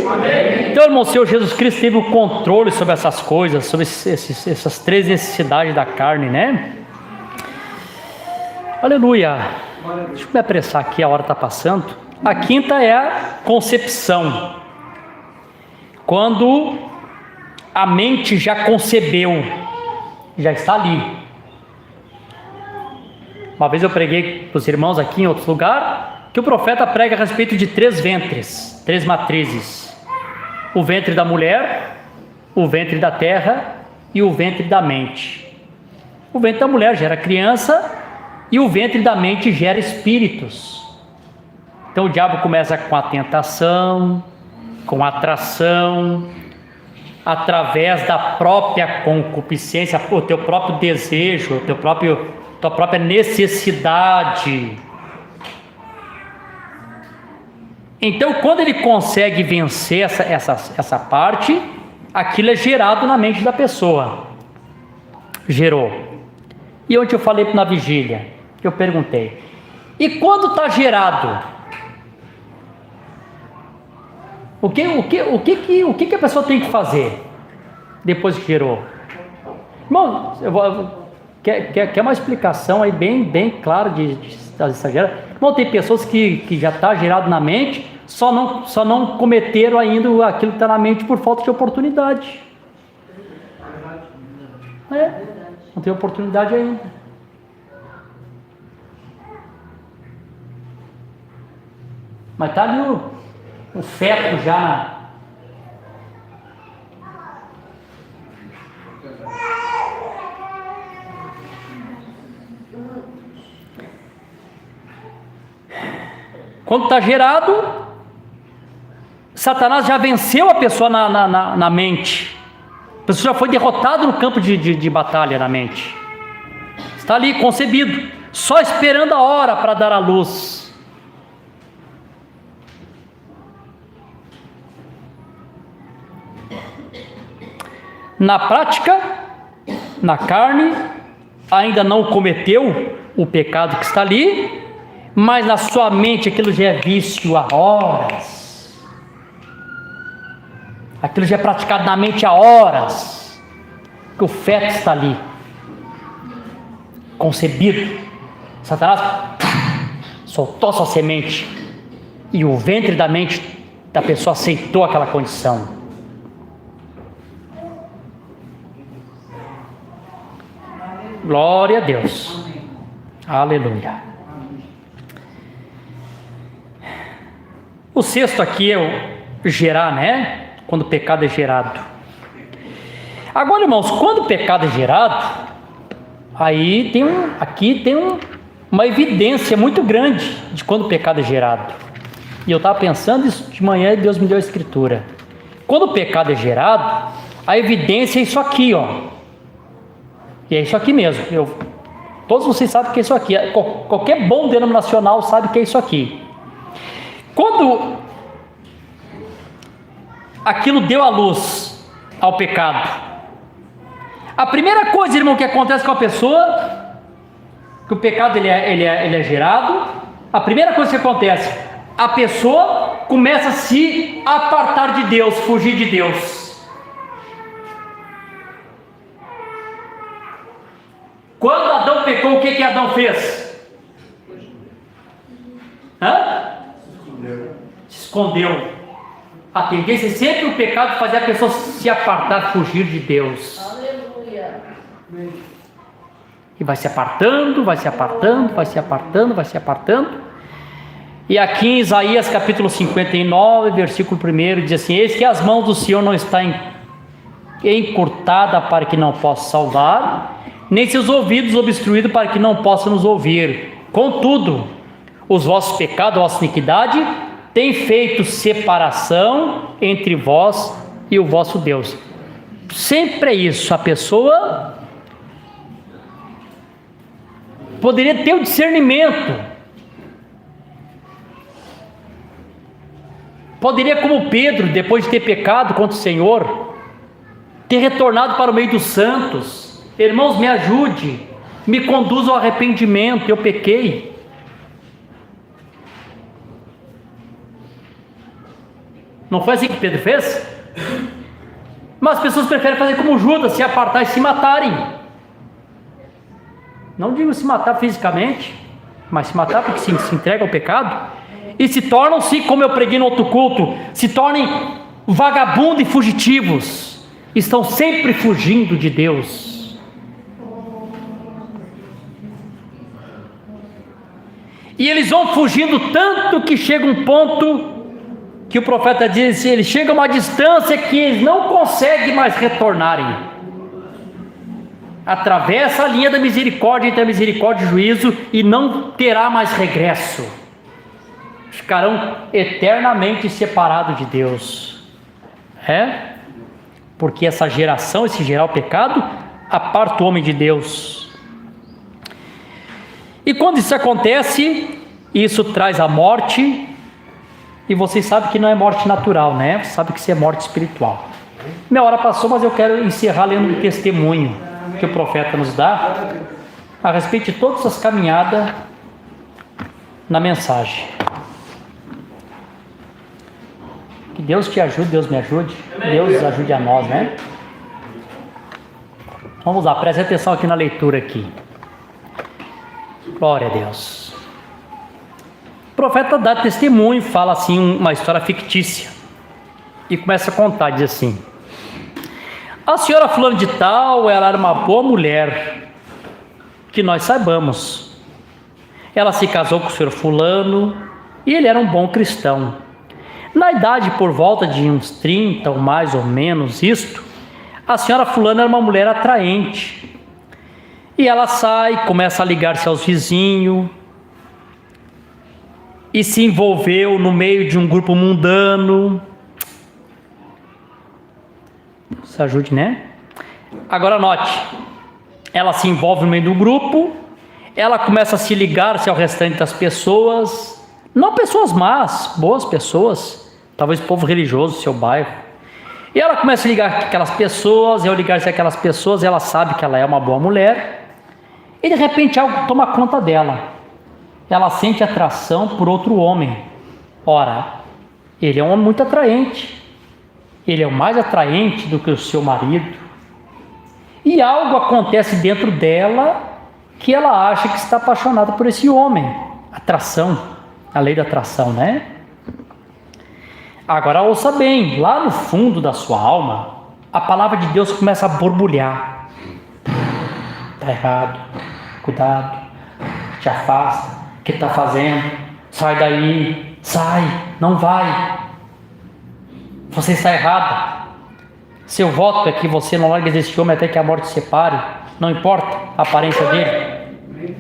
Então, irmão, o Senhor Jesus Cristo teve o controle sobre essas coisas, sobre essas três necessidades da carne, né? Aleluia. Deixa eu me apressar aqui, a hora está passando. A quinta é a concepção. Quando a mente já concebeu, já está ali. Uma vez eu preguei para os irmãos aqui em outro lugar, que o profeta prega a respeito de 3 ventres, 3 matrizes. O ventre da mulher, o ventre da terra e o ventre da mente. O ventre da mulher gera criança e o ventre da mente gera espíritos. Então o diabo começa com a tentação, com a atração, através da própria concupiscência, o teu próprio desejo, tua própria necessidade. Então, quando ele consegue vencer essa parte, aquilo é gerado na mente da pessoa. Gerou. E ontem eu falei na vigília, eu perguntei: e quando está gerado? O que a pessoa tem que fazer depois que gerou? Irmão, quer uma explicação aí bem clara de exagerar? Irmão, tem pessoas que já está gerado na mente, só não cometeram ainda aquilo que está na mente por falta de oportunidade. Não tem oportunidade ainda. Mas está ali o feto já. Quando está gerado, Satanás já venceu a pessoa na mente. A pessoa já foi derrotada no campo de batalha na mente. Está ali concebido, só esperando a hora para dar à luz. Na prática, na carne, ainda não cometeu o pecado que está ali, mas na sua mente aquilo já é vício há horas. Aquilo já é praticado na mente há horas, que o feto está ali, concebido. Satanás soltou sua semente, e o ventre da mente da pessoa aceitou aquela condição. Glória a Deus. Aleluia. O sexto aqui é o gerar, né? Quando o pecado é gerado. Agora, irmãos, quando o pecado é gerado, aí tem uma evidência muito grande de quando o pecado é gerado. E eu estava pensando isso de manhã e Deus me deu a escritura. Quando o pecado é gerado, a evidência é isso aqui, ó. E é isso aqui mesmo. Todos vocês sabem que é isso aqui. Qualquer bom denominacional sabe que é isso aqui. Quando aquilo deu a luz ao pecado, a primeira coisa, irmão, que acontece com a pessoa, que o pecado ele é gerado, a primeira coisa que acontece, a pessoa começa a se apartar de Deus, fugir de Deus. Quando Adão pecou, o que Adão fez? Se escondeu. A tendência é sempre o pecado fazer a pessoa se apartar, fugir de Deus. Aleluia. E vai se apartando, vai se apartando, vai se apartando, vai se apartando. E aqui em Isaías capítulo 59, versículo 1, diz assim: eis que as mãos do Senhor não estão encurtadas para que não possa salvar, nem seus ouvidos obstruídos para que não possa nos ouvir. Contudo, os vossos pecados, a vossa iniquidade, têm feito separação entre vós e o vosso Deus. Sempre é isso, a pessoa poderia ter o discernimento, poderia, como Pedro, depois de ter pecado contra o Senhor, ter retornado para o meio dos santos. Irmãos, me ajude, me conduza ao arrependimento, eu pequei. Não foi assim que Pedro fez? Mas as pessoas preferem fazer como Judas, se apartar e se matarem. Não digo se matar fisicamente, mas se matar porque se entrega ao pecado. E se tornam-se, como eu preguei no outro culto, se tornem vagabundos e fugitivos. Estão sempre fugindo de Deus. E eles vão fugindo tanto que chega um ponto que o profeta diz, eles chegam a uma distância que eles não conseguem mais retornarem. Atravessa a linha da misericórdia entre a misericórdia e o juízo e não terá mais regresso. Ficarão eternamente separados de Deus. Porque essa geração, esse gerar o pecado, aparta o homem de Deus. E quando isso acontece, isso traz a morte. E vocês sabem que não é morte natural, né? Sabe que isso é morte espiritual. Minha hora passou, mas eu quero encerrar lendo um testemunho que o profeta nos dá a respeito de todas as caminhadas na mensagem. Que Deus te ajude, Deus me ajude, Deus ajude a nós, né? Vamos lá, preste atenção aqui na leitura aqui. Glória a Deus. O profeta dá testemunho, fala assim uma história fictícia e começa a contar, diz assim: a senhora fulano de tal, ela era uma boa mulher, que nós saibamos. Ela se casou com o senhor fulano e ele era um bom cristão. Na idade por volta de uns 30 ou mais ou menos isto, a senhora fulana era uma mulher atraente. E ela sai, começa a ligar-se aos vizinhos, e se envolveu no meio de um grupo mundano. Deus ajude, né? Agora note, ela se envolve no meio do grupo, ela começa a se ligar-se ao restante das pessoas, não pessoas más, boas pessoas, talvez povo religioso do seu bairro. E ela começa a ligar com aquelas pessoas, e ao ligar-se àquelas pessoas, ela sabe que ela é uma boa mulher, e de repente algo toma conta dela. Ela sente atração por outro homem. Ora, ele é um homem muito atraente, ele é o mais atraente do que o seu marido. E algo acontece dentro dela que ela acha que está apaixonada por esse homem. Atração, a lei da atração, né? Agora ouça bem, lá no fundo da sua alma, a palavra de Deus começa a borbulhar. Está errado, cuidado, te afasta, o que está fazendo? Sai daí, sai, não vai. Você está errada. Seu voto é que você não largue desse homem até que a morte separe, não importa a aparência dele.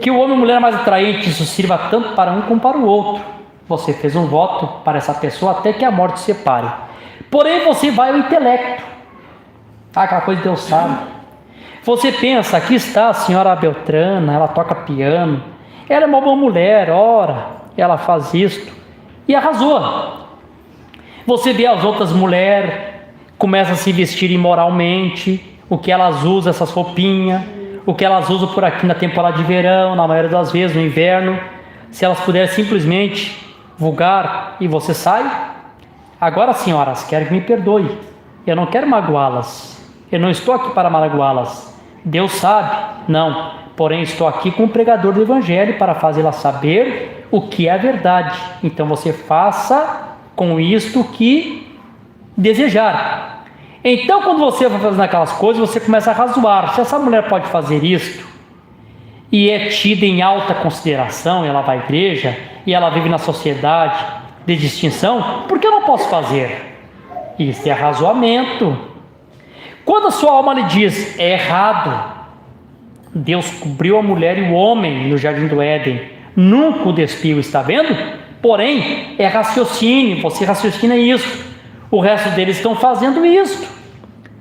Que o homem e a mulher mais atraente, isso sirva tanto para um como para o outro. Você fez um voto para essa pessoa até que a morte separe. Porém, você vai ao intelecto. Aquela coisa Deus sabe. Você pensa, aqui está a senhora Beltrana, ela toca piano, ela é uma boa mulher, ora, ela faz isto, e arrasou. Você vê as outras mulheres, começa a se vestir imoralmente, o que elas usam, essas roupinhas, o que elas usam por aqui na temporada de verão, na maioria das vezes no inverno, se elas puderem simplesmente vulgar e você sai. Agora, senhoras, quero que me perdoe, eu não quero magoá-las, eu não estou aqui para magoá-las, Deus sabe, não, porém estou aqui como pregador do evangelho para fazê-las saber o que é a verdade. Então você faça com isto o que desejar. Então, quando você vai fazendo aquelas coisas, você começa a razoar. Se essa mulher pode fazer isto e é tida em alta consideração, ela vai à igreja e ela vive na sociedade de distinção, por que eu não posso fazer? Isso é razoamento. Quando a sua alma lhe diz, é errado, Deus cobriu a mulher e o homem no jardim do Éden, nunca o despiu, está vendo? Porém, é raciocínio, você raciocina isso. O resto deles estão fazendo isso.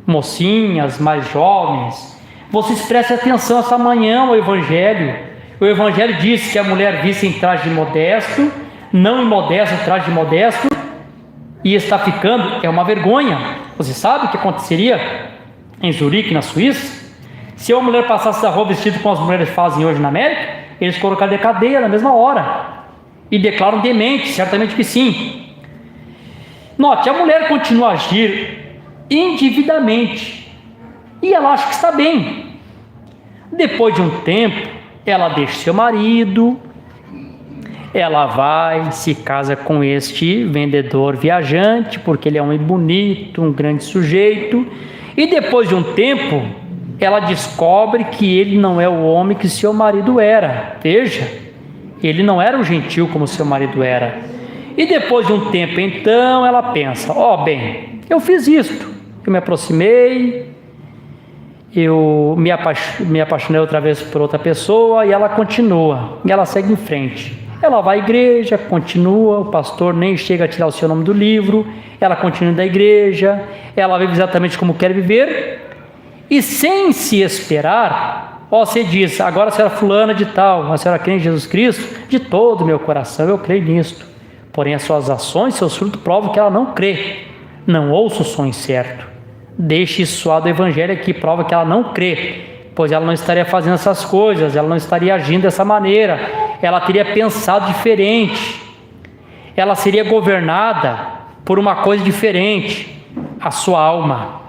Mocinhas, mais jovens, vocês prestem atenção essa manhã ao Evangelho. O Evangelho diz que a mulher vista em traje de modesto, não imodesto em traje de modesto, e está ficando, é uma vergonha. Você sabe o que aconteceria em Zurique, na Suíça? Se uma mulher passasse a roupa vestida como as mulheres fazem hoje na América, eles colocariam de cadeia na mesma hora. E declaram demente, certamente que sim. Note, a mulher continua a agir indevidamente. E ela acha que está bem. Depois de um tempo, ela deixa seu marido, ela vai, se casa com este vendedor viajante, porque ele é um homem bonito, um grande sujeito. E depois de um tempo, ela descobre que ele não é o homem que seu marido era. Veja, ele não era um gentil como seu marido era. E depois de um tempo, então, ela pensa, bem, eu fiz isto, eu me aproximei, eu me apaixonei outra vez por outra pessoa, e ela continua, e ela segue em frente. Ela vai à igreja, continua, o pastor nem chega a tirar o seu nome do livro, ela continua da igreja, ela vive exatamente como quer viver, e sem se esperar, você diz, agora a senhora fulana de tal, a senhora crê em Jesus Cristo? De todo o meu coração eu creio nisto. Porém as suas ações, seus frutos provam que ela não crê. Não ouça o som incerto. Deixe isso soar do evangelho aqui, prova que ela não crê, pois ela não estaria fazendo essas coisas, ela não estaria agindo dessa maneira, ela teria pensado diferente, ela seria governada por uma coisa diferente, a sua alma.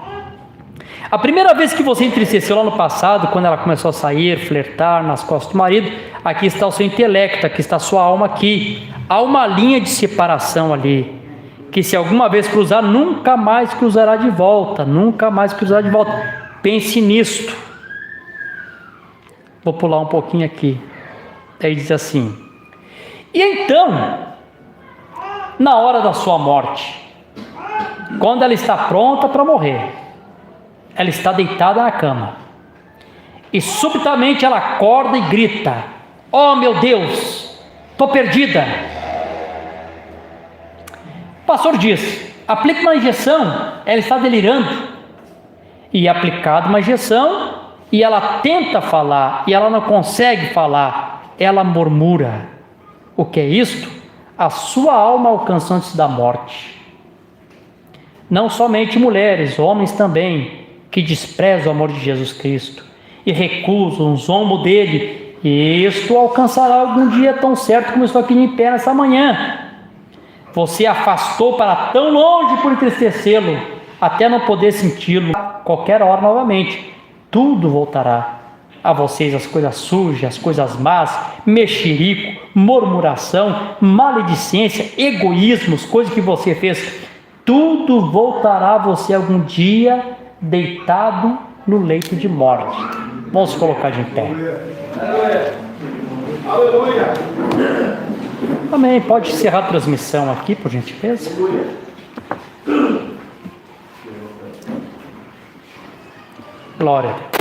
A primeira vez que você entristeceu lá no passado, quando ela começou a sair, flertar nas costas do marido, aqui está o seu intelecto, aqui está a sua alma aqui. Há uma linha de separação ali, que se alguma vez cruzar, nunca mais cruzará de volta, nunca mais cruzará de volta. Pense nisto. Vou pular um pouquinho aqui. Aí diz assim, e então, na hora da sua morte, quando ela está pronta para morrer, ela está deitada na cama, e subitamente ela acorda e grita, oh meu Deus, estou perdida, pastor diz, aplica uma injeção, ela está delirando. E aplicada uma injeção, e ela tenta falar, e ela não consegue falar, ela murmura. O que é isto? A sua alma alcançando-se da morte. Não somente mulheres, homens também, que desprezam o amor de Jesus Cristo, e recusam, zombam dele, e isto alcançará algum dia tão certo como estou aqui em pé nessa manhã. Você afastou para tão longe por entristecê-lo, até não poder senti-lo qualquer hora novamente. Tudo voltará a vocês, as coisas sujas, as coisas más, mexerico, murmuração, maledicência, egoísmos, coisas que você fez. Tudo voltará a você algum dia deitado no leito de morte. Vamos colocar de pé. Aleluia! Amém. Pode encerrar a transmissão aqui, por gentileza. Glória a Deus.